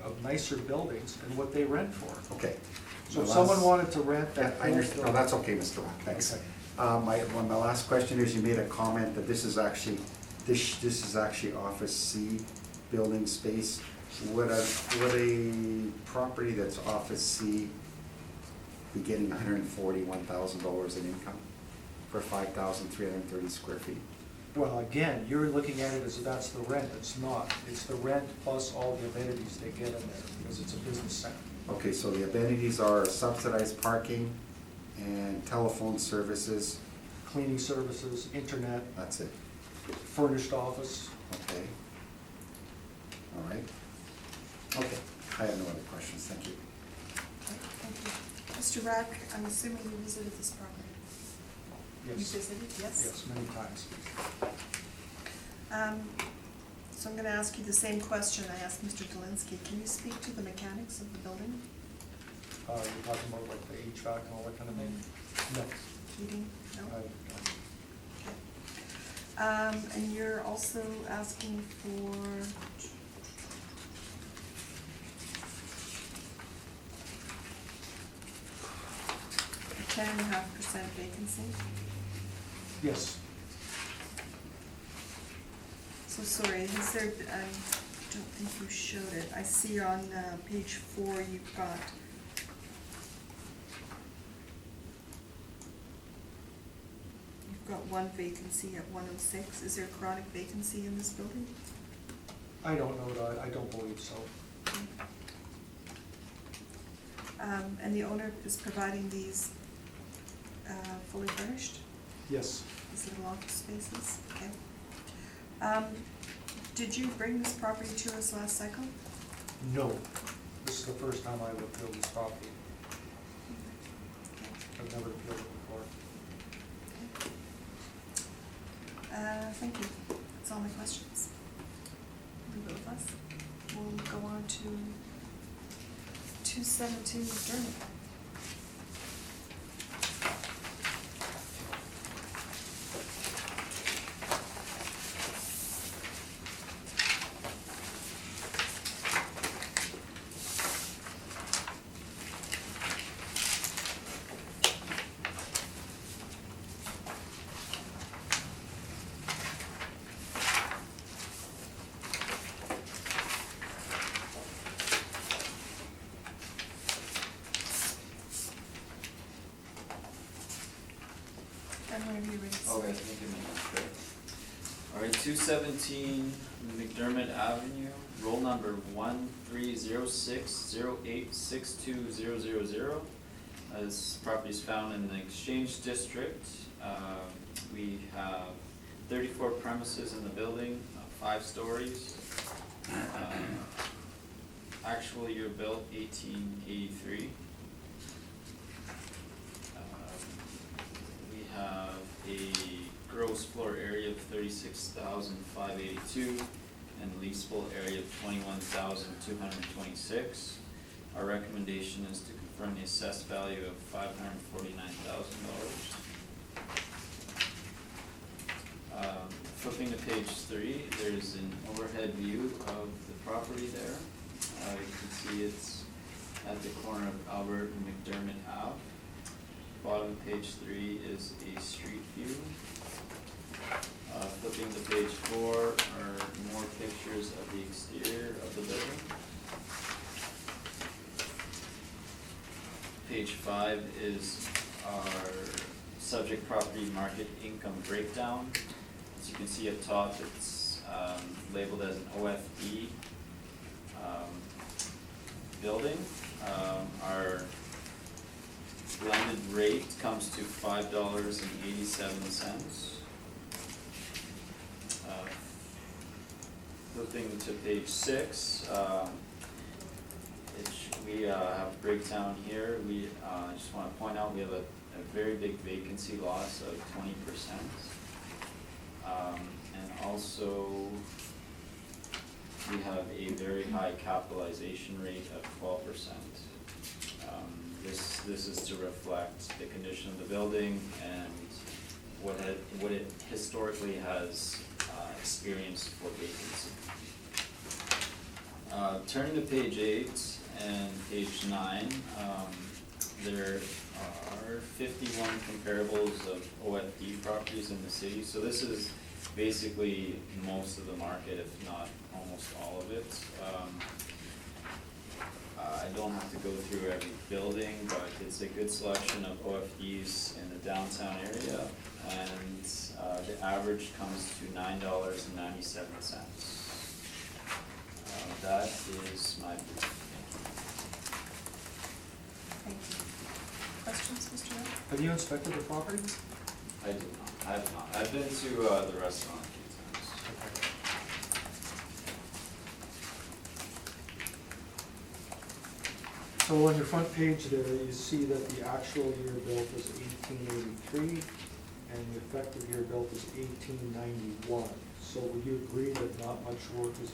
G: of nicer buildings and what they rent for.
E: Okay.
G: So if
E: My
G: someone
E: last-
G: wanted to rent
E: Yeah,
G: that.
E: I understand, oh, that's okay, Mr. Rock, thanks.
G: Okay.
E: My last question is, you made a comment that this is actually Office C building space. Would a property that's Office C be getting $141,000 in income for 5,330 square feet?
G: Well, again, you're looking at it as if that's the rent, it's not. It's the rent plus all the amenities they get in there, because it's a business center.
E: Okay, so the amenities are subsidized parking and telephone services,
G: Cleaning services, internet,
E: that's it,
G: furnished office.
E: okay? All right, okay, I have no other questions, thank you.
A: Thank you. Mr. Rack, I'm assuming you visited this property? You
G: Yes,
A: visited, yes?
G: yes, many times.
A: So I'm gonna ask you the same question I asked Mr. Delinsky. Can you speak to the mechanics of the building?
G: You're talking about like the HVAC and all that kind of thing? No.
A: Heating? No?
G: I-
A: Okay. And you're also asking for a 10.5% vacancy?
G: Yes,
A: So sorry, is there, I don't think you showed it. I see on page 4 you've got one vacancy at 106. Is there chronic vacancy in this building?
G: I don't know that, I don't believe so.
A: And the owner is providing these fully furnished,
G: Yes,
A: these little office spaces? Okay. Did you bring this property to us last cycle?
G: no. This is the first time I've appealed this property. I've never appealed it before.
A: Thank you. That's all my questions. Leave it with us. We'll go on to 272 Mcdermott.
C: 217 Mcdermott Avenue, roll number 1306086200. This property is found in the Exchange District. We have 34 premises in the building, 5 stories. Actual year built 1883. We have a gross floor area of 36,582 and leasable area of 21,226. Our recommendation is to confirm the assessed value of $549,000. Flipping to page 3, there's an overhead view of the property there. You can see it's at the corner of Albert and McDermott Ave. Bottom of page 3 is a street view. Flipping to page 4 are more pictures of the exterior of the building. Page 5 is our subject property market income breakdown. As you can see up top, it's labeled as an OFD building. Our blended rate comes to $5.87. Flipping to page 6, we have a breakdown here. We just want to point out we have a very big vacancy loss of 20%. And also we have a very high capitalization rate of 12%. This is to reflect the condition of the building and what it historically has experienced for vacancy. Turning to page 8 and page 9, there are 51 comparables of OFD properties in the city. So this is basically most of the market, if not almost all of it. I don't have to go through every building, but it's a good selection of OFDs in the downtown area, and the average comes to $9.97. That is my brief.
A: Thank you. Questions, Mr. Wright?
D: Have you inspected the property?
C: I do not. I have not. I've been to the restaurant a few times.
G: So on your front page there, you see that the actual year built is 1883 and the effective year built is 1891. So would you agree that not much work is,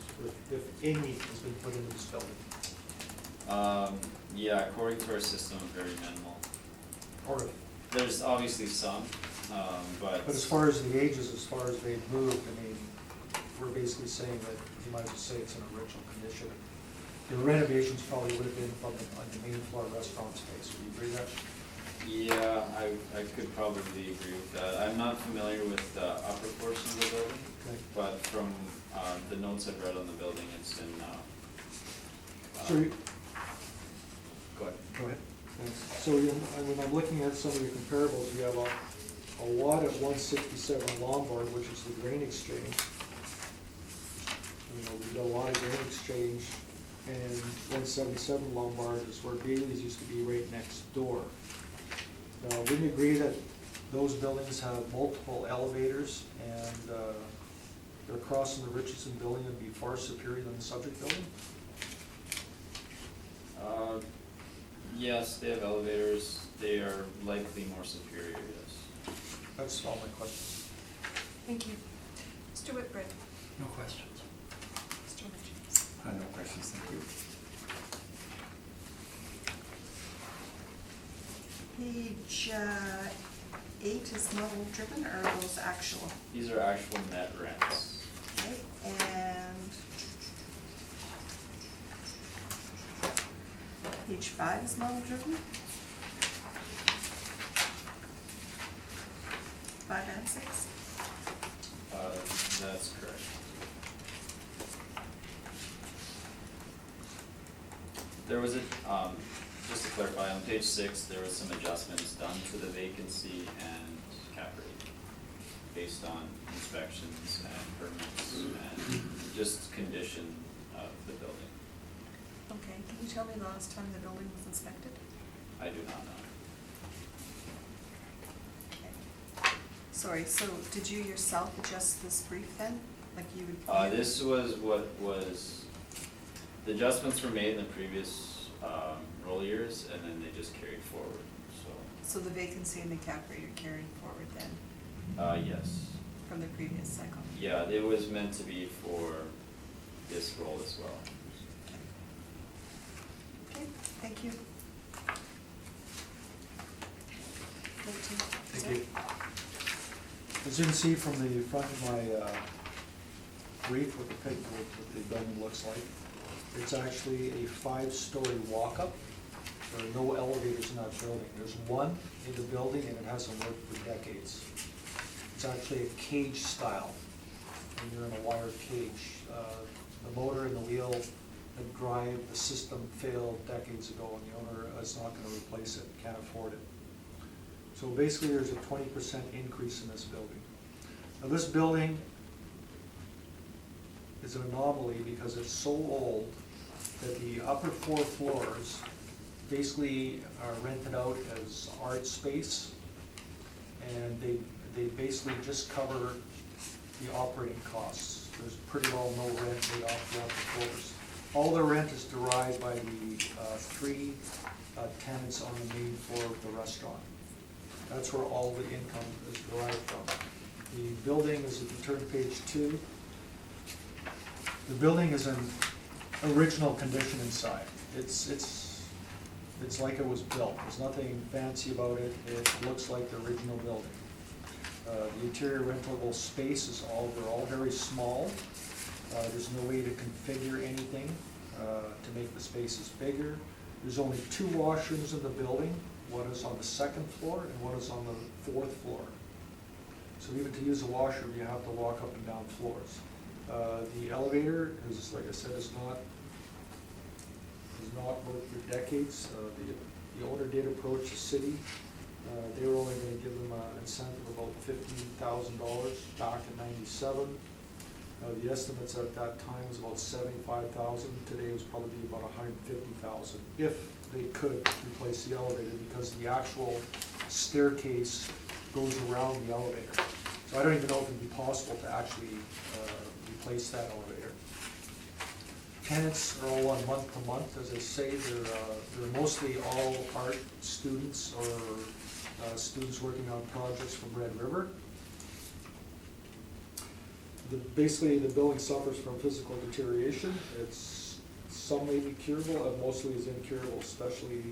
G: if any, has been put into this building?
C: Yeah, according to our system, very minimal.
G: Or,
C: There's obviously some, but.
G: but as far as the ages, as far as they've moved, I mean, we're basically saying that you might as well say it's in original condition. The renovations probably would have been from on the main floor restaurant space. Would you agree with that?
C: Yeah, I could probably agree with that. I'm not familiar with the upper portion of the building,
G: Okay.
C: but from the notes I've read on the building, it's in.
G: So you,
C: Go ahead.
G: go ahead. Thanks. So when I'm looking at some of your comparables, you have a lot at 167 Lombard, which is the grain exchange. You know, we got a lot of grain exchange, and 177 Lombard is where Bailey's used to be right next door. Now, wouldn't you agree that those buildings have multiple elevators and they're across from the Richardson building and be far superior than the subject building?
C: Yes, they have elevators. They are likely more superior, yes.
D: That's all my questions.
A: Thank you. Mr. Whitbread?
F: No questions.
A: Mr. Richards?
E: No questions, thank you.
A: Page 8 is model driven, or are those actual?
C: These are actual net rents.
A: Okay, and page 5 is model driven? 5 and 6?
C: That's correct. There was a, just to clarify, on page 6, there was some adjustments done to the vacancy and cap rate based on inspections and permits and just condition of the building.
A: Okay, can you tell me the last time the building was inspected?
C: I do not know.
A: Okay. Sorry, so did you yourself adjust this brief then? Like you would?
C: This was what was, the adjustments were made in the previous roll years, and then they just carried forward, so.
A: So the vacancy and the cap rate are carrying forward then
C: Yes.
A: from the previous cycle?
C: Yeah, it was meant to be for this role as well.
A: Okay, thank you. 13.
G: Thank
A: Sorry.
G: you. As you can see from the front of my brief, what the building looks like, it's actually a 5-story walk-up. There are no elevators in that building. There's one in the building and it hasn't worked for decades. It's actually a cage style, and you're in a wire cage. The motor and the wheel that drive the system failed decades ago, and the owner is not gonna replace it, can't afford it. So basically, there's a 20% increase in this building. Now, this building is an anomaly because it's so old that the upper 4 floors basically are rented out as art space, and they basically just cover the operating costs. There's pretty well no rent paid off the upper floors. All the rent is derived by the 3 tenants on the main floor of the restaurant. That's where all the income is derived from. The building is, if you turn to page 2, the building is in original condition inside. It's like it was built. There's nothing fancy about it. It looks like the original building. The interior rentable space is they're all very small. There's no way to configure anything to make the spaces bigger. There's only 2 washrooms in the building. One is on the 2nd floor and one is on the 4th floor. So even to use a washroom, you have to walk up and down floors. The elevator is, like I said, has not worked for decades. The owner did approach the city. They were only going to give them an incentive of about $50,000 back in '97. The estimates at that time was about $75,000. Today it was probably about $150,000 if they could replace the elevator, because the actual staircase goes around the elevator. So I don't even know if it'd be possible to actually replace that elevator. Tenants are all on month to month, as I say. They're mostly all art students or students working on projects from Red River. Basically, the building suffers from physical deterioration. Some may be curable, and mostly is incurable, especially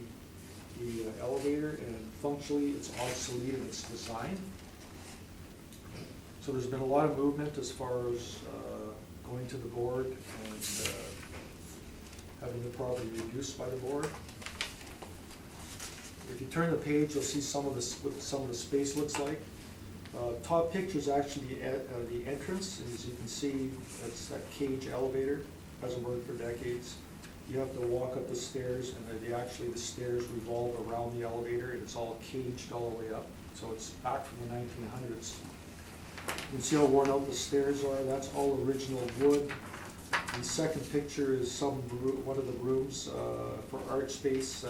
G: the elevator, and functionally it's obsolete in its design. So there's been a lot of movement as far as going to the board and having the property reduced by the board. If you turn the page, you'll see what some of the space looks like. Top picture is actually the entrance, and as you can see, that's that cage elevator. Hasn't worked for decades. You have to walk up the stairs, and the stairs revolve around the elevator, and it's all caged all the way up. So it's back from the 1900s. You can see how worn out the stairs are. That's all original wood. The second picture is one of the rooms for art space.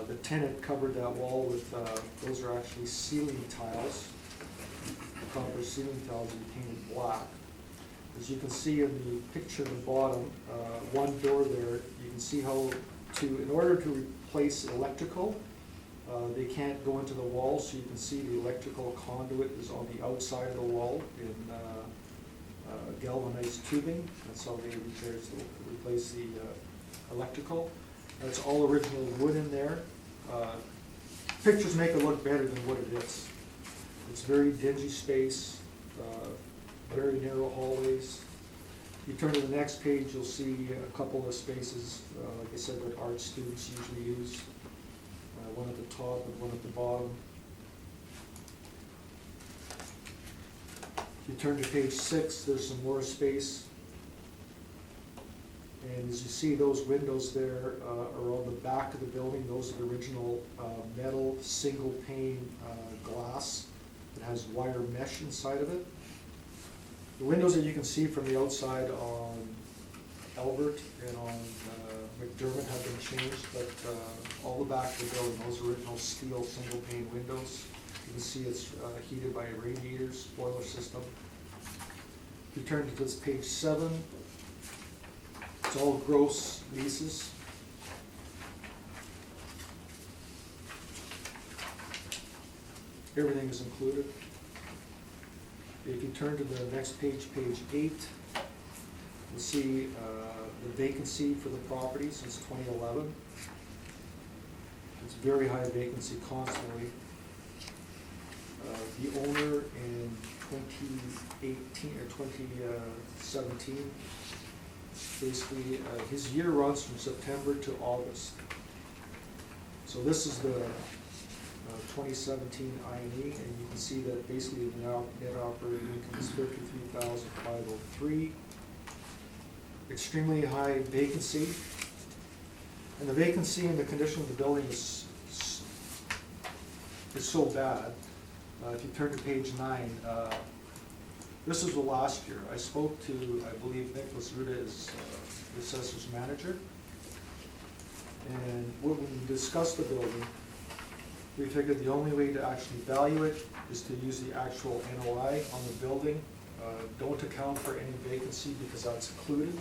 G: The tenant covered that wall with, those are actually ceiling tiles. Copper ceiling tiles and painted black. As you can see in the picture at the bottom, one door there, you can see how in order to replace electrical, they can't go into the wall, so you can see the electrical conduit is on the outside of the wall in galvanized tubing. That's how they replace the electrical. That's all original wood in there. Pictures make it look better than what it is. It's very dingy space, very narrow hallways. If you turn to the next page, you'll see a couple of spaces, like I said, that art students usually use. One at the top and one at the bottom. If you turn to page 6, there's some more space. And as you see, those windows there are on the back of the building. Those are the original metal single pane glass It has wire mesh inside of it. The windows that you can see from the outside on Albert and on Mcdermott have been changed, but all the back of the building, those original steel single pane windows, you can see it's heated by radiators, boiler system. If you turn to this page 7, it's all gross leases. Everything is included. If you turn to the next page, page 8, you'll see the vacancy for the property since 2011. It's very high vacancy constantly. The owner in 2018 or 2017, basically his year runs from September to August. So this is the 2017 INE, and you can see that basically the net operating income is $53,503. Extremely high vacancy, and the vacancy and the condition of the building is so bad. If you turn to page 9, this is the last year. I spoke to, I believe, Nicholas Ruda is the assessor's manager, and when we discussed the building, we figured the only way to actually value it is to use the actual NOI on the building. Don't account for any vacancy because that's included.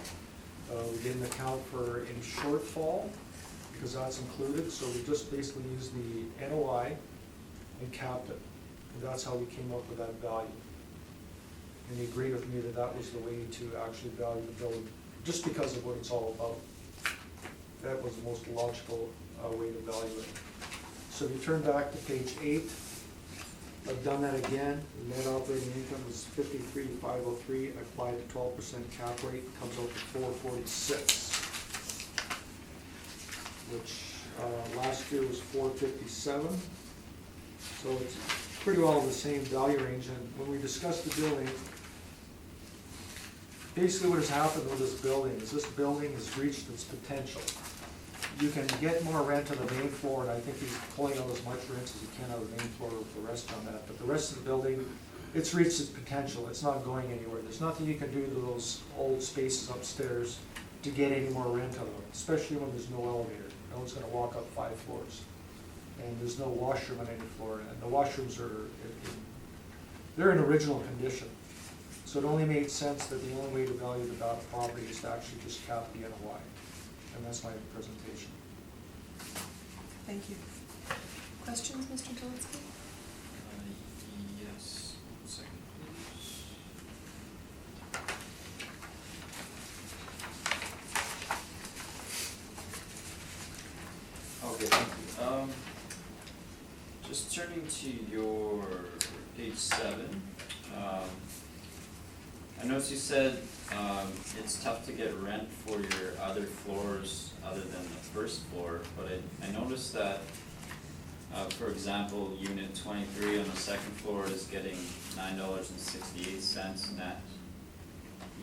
G: We didn't account for any shortfall because that's included. So we just basically used the NOI and capped it. And that's how we came up with that value. And he agreed with me that that was the way to actually value the building, just because of what it's all about. That was the most logical way to value it. So if you turn back to page 8, I've done that again. The net operating income is $53,503. I applied a 12% cap rate, comes out to $446, which last year was $457. So it's pretty well in the same value range. And when we discussed the building, basically what has happened with this building is this building has reached its potential. You can get more rent on the main floor, and I think he's pulling out as much rent as he can out of the main floor with the rest on that. But the rest of the building, it's reached its potential. It's not going anywhere. There's nothing you can do to those old spaces upstairs to get any more rent out of them, especially when there's no elevator. No one's gonna walk up 5 floors. And there's no washroom on any floor, and the washrooms are, they're in original condition. So it only made sense that the only way to value the property is to actually just cap the NOI. And that's my presentation.
A: Thank you. Questions, Mr. Delansky?
C: Yes, 1 second, please. Okay, thank you. Just turning to your page 7, I noticed you said it's tough to get rent for your other floors other than the first floor, but I noticed that, for example, unit 23 on the second floor is getting $9.68 net.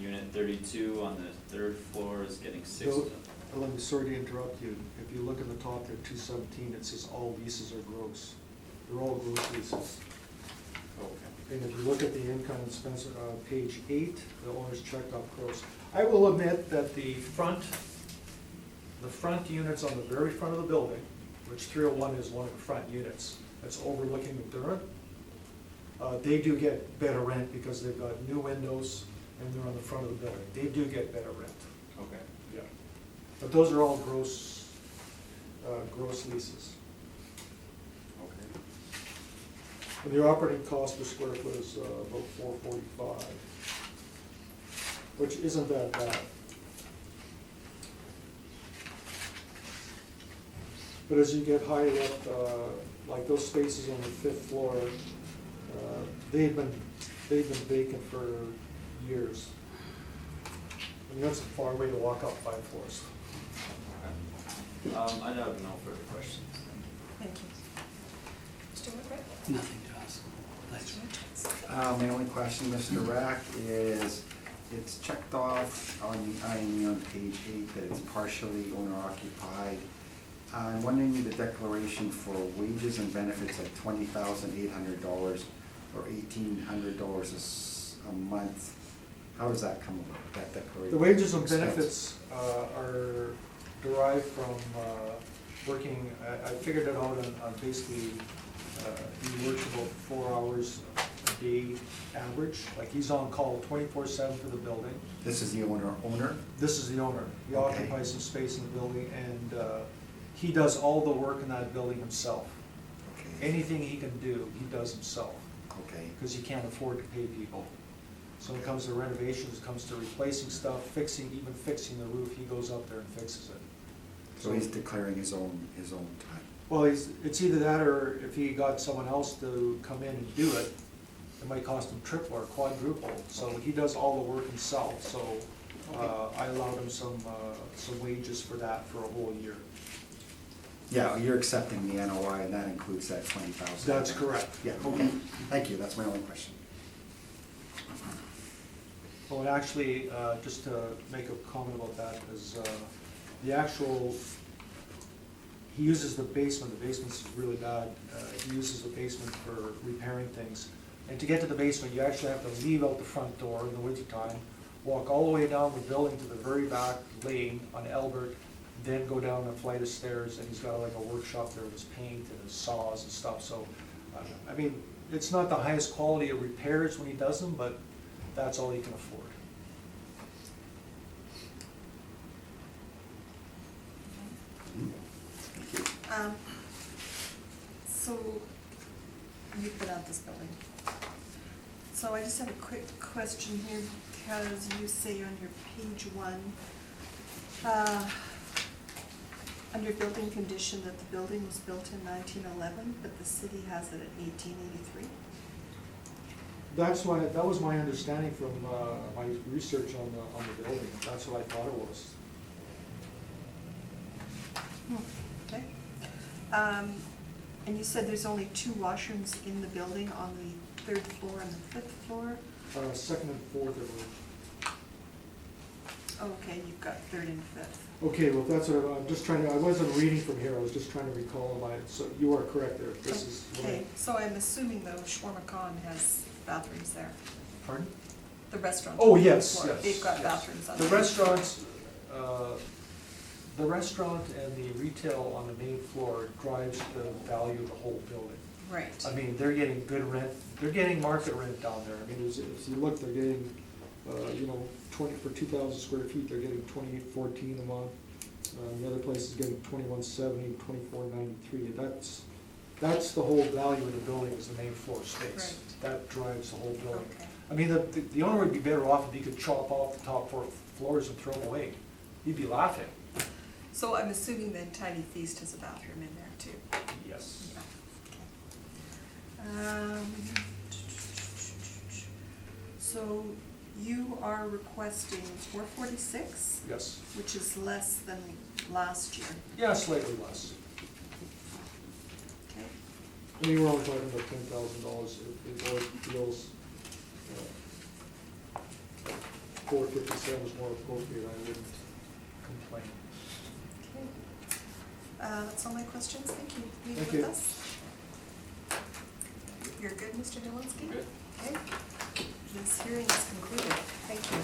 C: Unit 32 on the third floor is getting $6.
G: Let me, sorry to interrupt you. If you look at the top there, 217, it says all leases are gross. They're all gross leases.
C: Okay.
G: And if you look at the income and expense, page 8, the owner's checked off gross. I will admit that the front units on the very front of the building, which 301 is one of the front units, that's overlooking Mcdermott, they do get better rent because they've got new windows and they're on the front of the building. They do get better rent.
C: Okay.
G: Yeah. But those are all gross leases.
C: Okay.
G: And the operating cost per square foot is about $445, which isn't that bad. But as you get higher up, like those spaces on the 5th floor, they've been vacant for years. I mean, that's a far way to walk up 5 floors.
C: I have no further questions.
A: Thank you. Mr. Whitbread?
F: Nothing to ask. Thanks.
A: Mr. Richards?
E: My only question, Mr. Rack, is it's checked off on the INE on page 8 that it's partially owner occupied. I'm wondering the declaration for wages and benefits at $20,800. or $1,800 a month. How does that come about, that decorating?
G: The wages and
E: expense?
G: benefits are derived from working, I figured it out on basically, he works about 4 hours a day average. Like he's on call 24/7 for the building.
E: This is the owner?
G: This is the owner. He
E: Okay.
G: occupies some space in the building, and he does all the work in that building himself.
E: Okay.
G: Anything he can do, he does himself,
E: Okay,
G: because he can't afford to pay people. So when it comes to renovations, it comes to replacing stuff, even fixing the roof, he goes up there and fixes it.
E: so he's declaring his own time.
G: Well, it's either that, or if he got someone else to come in and do it, it might cost him triple or quadruple. So he does all the work himself, so I allowed him some wages for that for a whole year.
E: Yeah, you're accepting the NOI, and that includes that 20,000?
G: That's correct.
E: Yeah, okay, thank you, that's my only question.
G: Oh, and actually, just to make a comment about that, is the actual, he uses the basement's really bad. He uses the basement for repairing things. And to get to the basement, you actually have to leave out the front door in the wintertime, walk all the way down the building to the very back lane on Albert, then go down a flight of stairs, and he's got like a workshop there with his paint and his saws and stuff. So, I mean, it's not the highest quality of repairs when he does them, but that's all he can afford.
E: Thank you.
A: So, you've been at this building. So I just have a quick question here, because you say on your page 1, under building condition, that the building was built in 1911, but the city has it at 1883.
G: That was my understanding from my research on the building. That's what I thought it was.
A: Okay. And you said there's only 2 washrooms in the building, on the 3rd floor and the 5th floor?
G: Second and fourth, I believe.
A: Okay, you've got 3rd and 5th.
G: Okay, well, that's what I'm just trying to, I wasn't reading from here, I was just trying to recall so you are correct there. This is what I-
A: Okay, so I'm assuming though Shawarma Khan has bathrooms there,
G: Pardon?
A: the restaurant.
G: Oh,
A: on the
G: yes,
A: floor.
G: yes,
A: They've got
G: yes.
A: bathrooms on
G: The
A: there.
G: restaurant and the retail on the main floor drives the value of the whole building.
A: Right.
G: I mean, they're getting good rent, they're getting market rent down there. I mean, as you look, they're getting, 20, for 2,000 square feet, they're getting 28.14 a month. The other place is getting 21.70, 24.93, and that's the whole value of the building, is the main floor space.
A: Right.
G: That drives the whole building.
A: Okay.
G: I mean, the owner would be better off if he could chop off the top 4 floors and throw them away. He'd be laughing.
A: So I'm assuming then Tiny Feast has a bathroom in there too?
G: Yes.
A: Yeah. So you are requesting 446,
G: Yes.
A: which is less than last year,
G: Yeah, slightly less.
A: okay?
G: I mean, we're only talking about $10,000. If the board feels 457 is more appropriate, I wouldn't complain.
A: Okay. That's all my questions, thank you. Leave
G: Thank
A: it with
G: you.
A: us. You're good, Mr. Delansky?
C: Good.
A: Okay. This hearing is concluded, thank you.